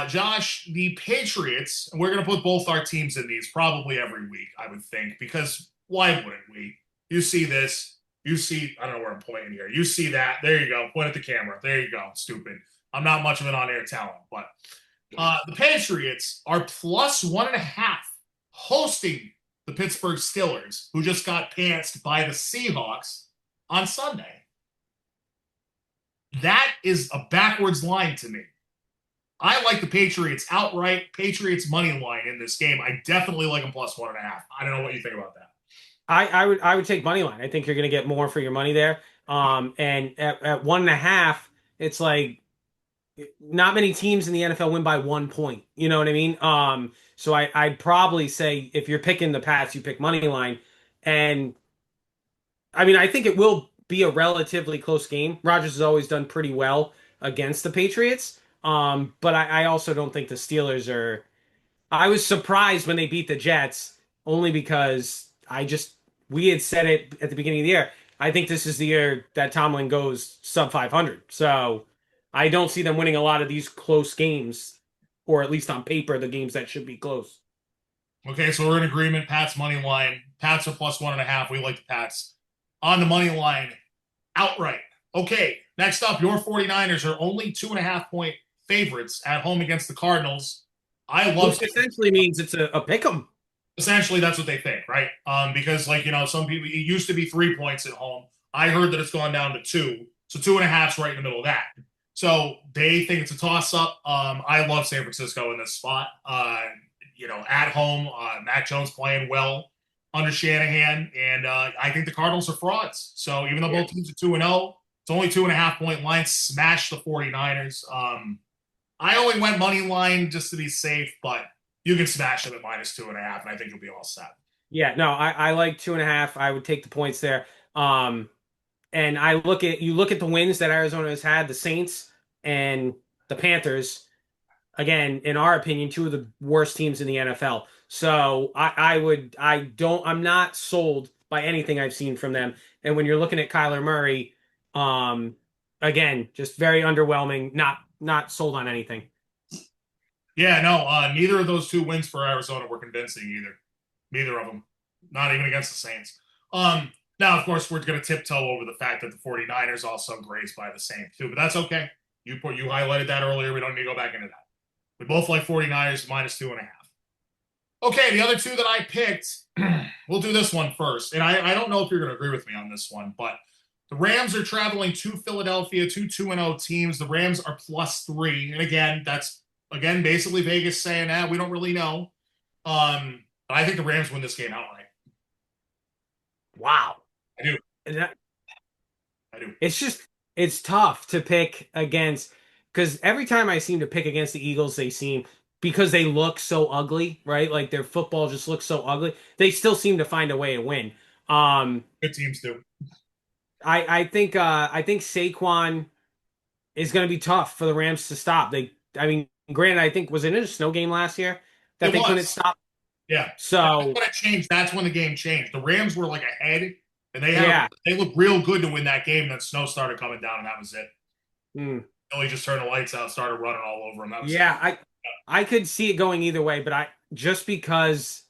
Josh, the Patriots, and we're going to put both our teams in these probably every week, I would think, because why wouldn't we? You see this. You see, I don't know where I'm pointing here. You see that. There you go. Point at the camera. There you go. Stupid. I'm not much of an on-air talent, but the Patriots are plus 1.5 hosting the Pittsburgh Steelers, who just got pantsed by the Seahawks on Sunday. That is a backwards line to me. I like the Patriots outright. Patriots money line in this game. I definitely like them plus 1.5. I don't know what you think about that. I would take money line. I think you're going to get more for your money there. And at 1.5, it's like not many teams in the NFL win by 1 point. You know what I mean? So I'd probably say if you're picking the Pats, you pick money line. And I mean, I think it will be a relatively close game. Rodgers has always done pretty well against the Patriots. But I also don't think the Steelers are. I was surprised when they beat the Jets only because we had said it at the beginning of the year. I think this is the year that Tomlin goes sub 500. So I don't see them winning a lot of these close games, or at least on paper, the games that should be close. Okay, so we're in agreement. Pats money line. Pats are plus 1.5. We like the Pats. On the money line, outright. Okay, next up, your 49ers are only 2.5 point favorites at home against the Cardinals. I love Which essentially means it's a pick 'em. Essentially, that's what they think, right? Because, some people, it used to be 3 points at home. I heard that it's gone down to 2. So 2.5's right in the middle of that. So they think it's a toss-up. I love San Francisco in this spot. At home, Mac Jones playing well under Shanahan. And I think the Cardinals are frauds. So even though both teams are 2-0, it's only 2.5 point line. Smash the 49ers. I only went money line just to be safe, but you can smash them at minus 2.5, and I think you'll be all set. Yeah, no, I like 2.5. I would take the points there. And you look at the wins that Arizona has had, the Saints and the Panthers. Again, in our opinion, 2 of the worst teams in the NFL. So I'm not sold by anything I've seen from them. And when you're looking at Kyler Murray, again, just very underwhelming. Not sold on anything. Yeah, no, neither of those 2 wins for Arizona were convincing either. Neither of them. Not even against the Saints. Now, of course, we're going to tiptoe over the fact that the 49ers also grazed by the Saints, too. But that's okay. You highlighted that earlier. We don't need to go back into that. We both like 49ers minus 2.5. Okay, the other 2 that I picked, we'll do this one first. And I don't know if you're going to agree with me on this one, but the Rams are traveling to Philadelphia, 2-0 teams. The Rams are plus 3. And again, that's basically Vegas saying, we don't really know. But I think the Rams win this game outright. Wow. I do. I do. It's tough to pick against, because every time I seem to pick against the Eagles, because they look so ugly, right? Like their football just looks so ugly. They still seem to find a way to win. Good teams do. I think Saquon is going to be tough for the Rams to stop. Granted, I think was it in a snow game last year that they couldn't stop. Yeah. So that's when it changed. That's when the game changed. The Rams were like ahead, and they looked real good to win that game. And then snow started coming down, and that was it. Philly just turned the lights out, started running all over him. That was it. I could see it going either way, but just because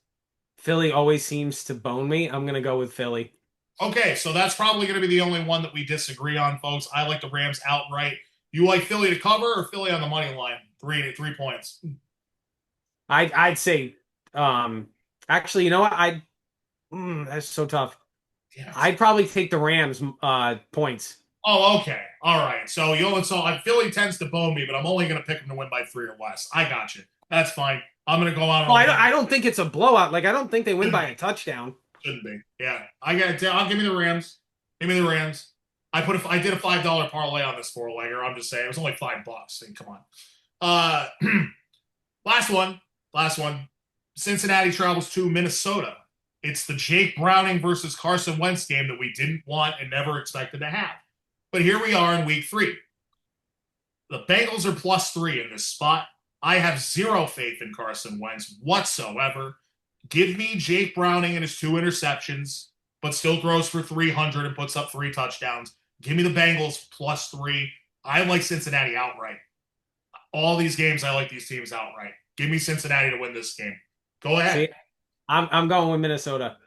Philly always seems to bone me, I'm going to go with Philly. Okay, so that's probably going to be the only one that we disagree on, folks. I like the Rams outright. You like Philly to cover or Philly on the money line? 3 points. I'd say, actually, you know what? That's so tough. Yeah, I'd probably take the Rams points. Oh, okay. All right. So Philly tends to bone me, but I'm only going to pick them to win by 3 or less. I got you. That's fine. I'm going to go out. I don't think it's a blowout. Like, I don't think they win by a touchdown. Shouldn't be. Yeah. I'll give me the Rams. Give me the Rams. I did a $5 parlay on this 4-legger. I'm just saying it was only $5. Come on. Last one. Cincinnati travels to Minnesota. It's the Jake Browning versus Carson Wentz game that we didn't want and never expected to have. But here we are in week 3. The Bengals are plus 3 in this spot. I have zero faith in Carson Wentz whatsoever. Give me Jake Browning and his 2 interceptions, but still throws for 300 and puts up 3 touchdowns. Give me the Bengals plus 3. I like Cincinnati outright. All these games, I like these teams outright. Give me Cincinnati to win this game. Go ahead. See, I'm going with Minnesota.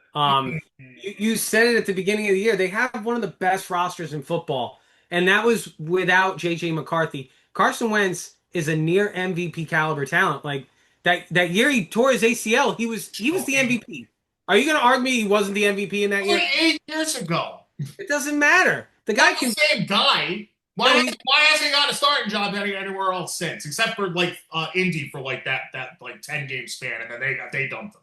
You said it at the beginning of the year. They have one of the best rosters in football, and that was without JJ McCarthy. Carson Wentz is a near MVP caliber talent. Like that year he tore his ACL, he was the MVP. Are you going to argue he wasn't the MVP in that year? 8 years ago. It doesn't matter. The guy can. The same guy. Why hasn't he got a starting job anywhere else since, except for like Indy for like that like 10-game span, and then they dumped him.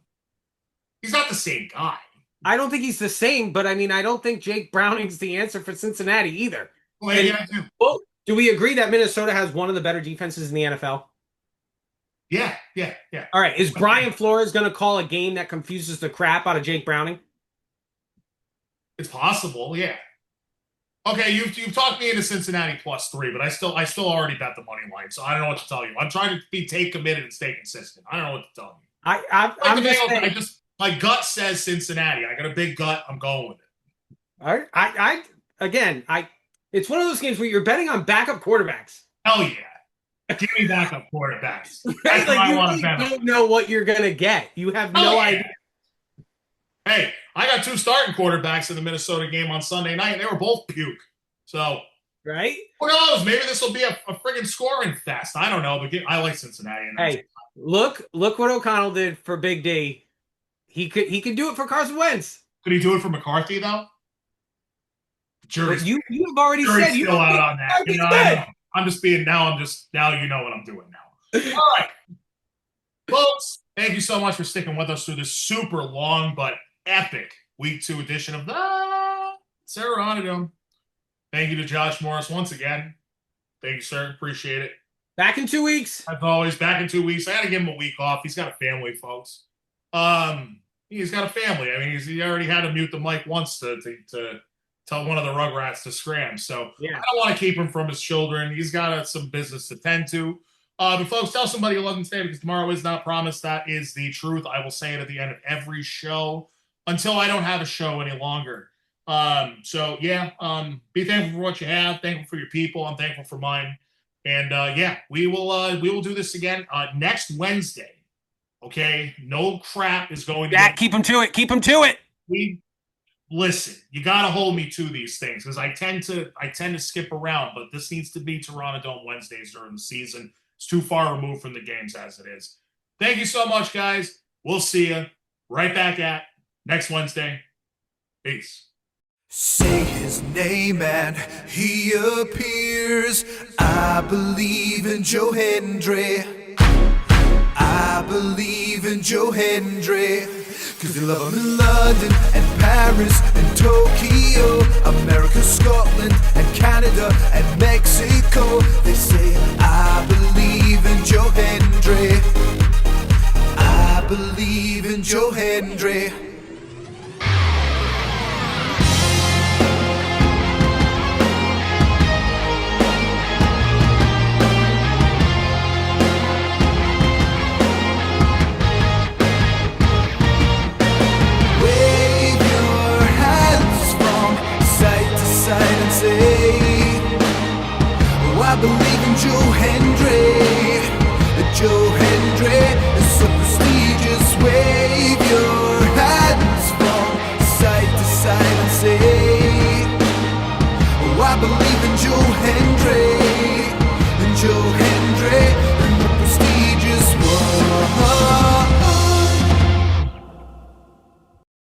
He's not the same guy. I don't think he's the same, but I mean, I don't think Jake Browning's the answer for Cincinnati either. Well, do we agree that Minnesota has one of the better defenses in the NFL? Yeah. All right. Is Brian Flores going to call a game that confuses the crap out of Jake Browning? It's possible, yeah. Okay, you've talked me into Cincinnati +3, but I still already bet the money line, so I don't know what to tell you. I'm trying to take committed and stay consistent. I don't know what to tell you. I'm just saying, my gut says Cincinnati. I got a big gut. I'm going with it. All right. It's one of those games where you're betting on backup quarterbacks. Hell yeah. Give me backup quarterbacks. Right? Like, you don't know what you're going to get. You have no idea. Hey, I got 2 starting quarterbacks in the Minnesota game on Sunday night, and they were both puke. So, right? Who knows? Maybe this will be a friggin' scoring fest. I don't know, but I like Cincinnati. Hey, look what O'Connell did for Big D. He could do it for Carson Wentz. Could he do it for McCarthy though? You have already said you still out on that. You know, now you know what I'm doing now. All right, folks. Thank you so much for sticking with us through this super long but epic Week 2 edition of the Terranadome. Thank you to Josh Morris once again. Thank you, sir. Appreciate it. Back in 2 weeks. As always, back in 2 weeks. I got to give him a week off. He's got a family, folks. He's got a family. I mean, he already had to mute the mic once to tell one of the Rugrats to scram. So yeah. I don't want to keep him from his children. He's got some business to tend to. But folks, tell somebody you love them today, because tomorrow is not promised. That is the truth. I will say it at the end of every show until I don't have a show any longer. Be thankful for what you have. Thankful for your people. I'm thankful for mine. And we will do this again next Wednesday. Okay, no crap is going to keep him to it. Keep him to it. Listen, you got to hold me to these things, because I tend to skip around, but this needs to be Terranadome Wednesdays during the season. It's too far removed from the games as it is. Thank you so much, guys. We'll see you right back at next Wednesday. Peace. Say his name and he appears. I believe in Joe Hendry. I believe in Joe Hendry. Cause they love him in London and Paris and Tokyo, America, Scotland and Canada and Mexico. They say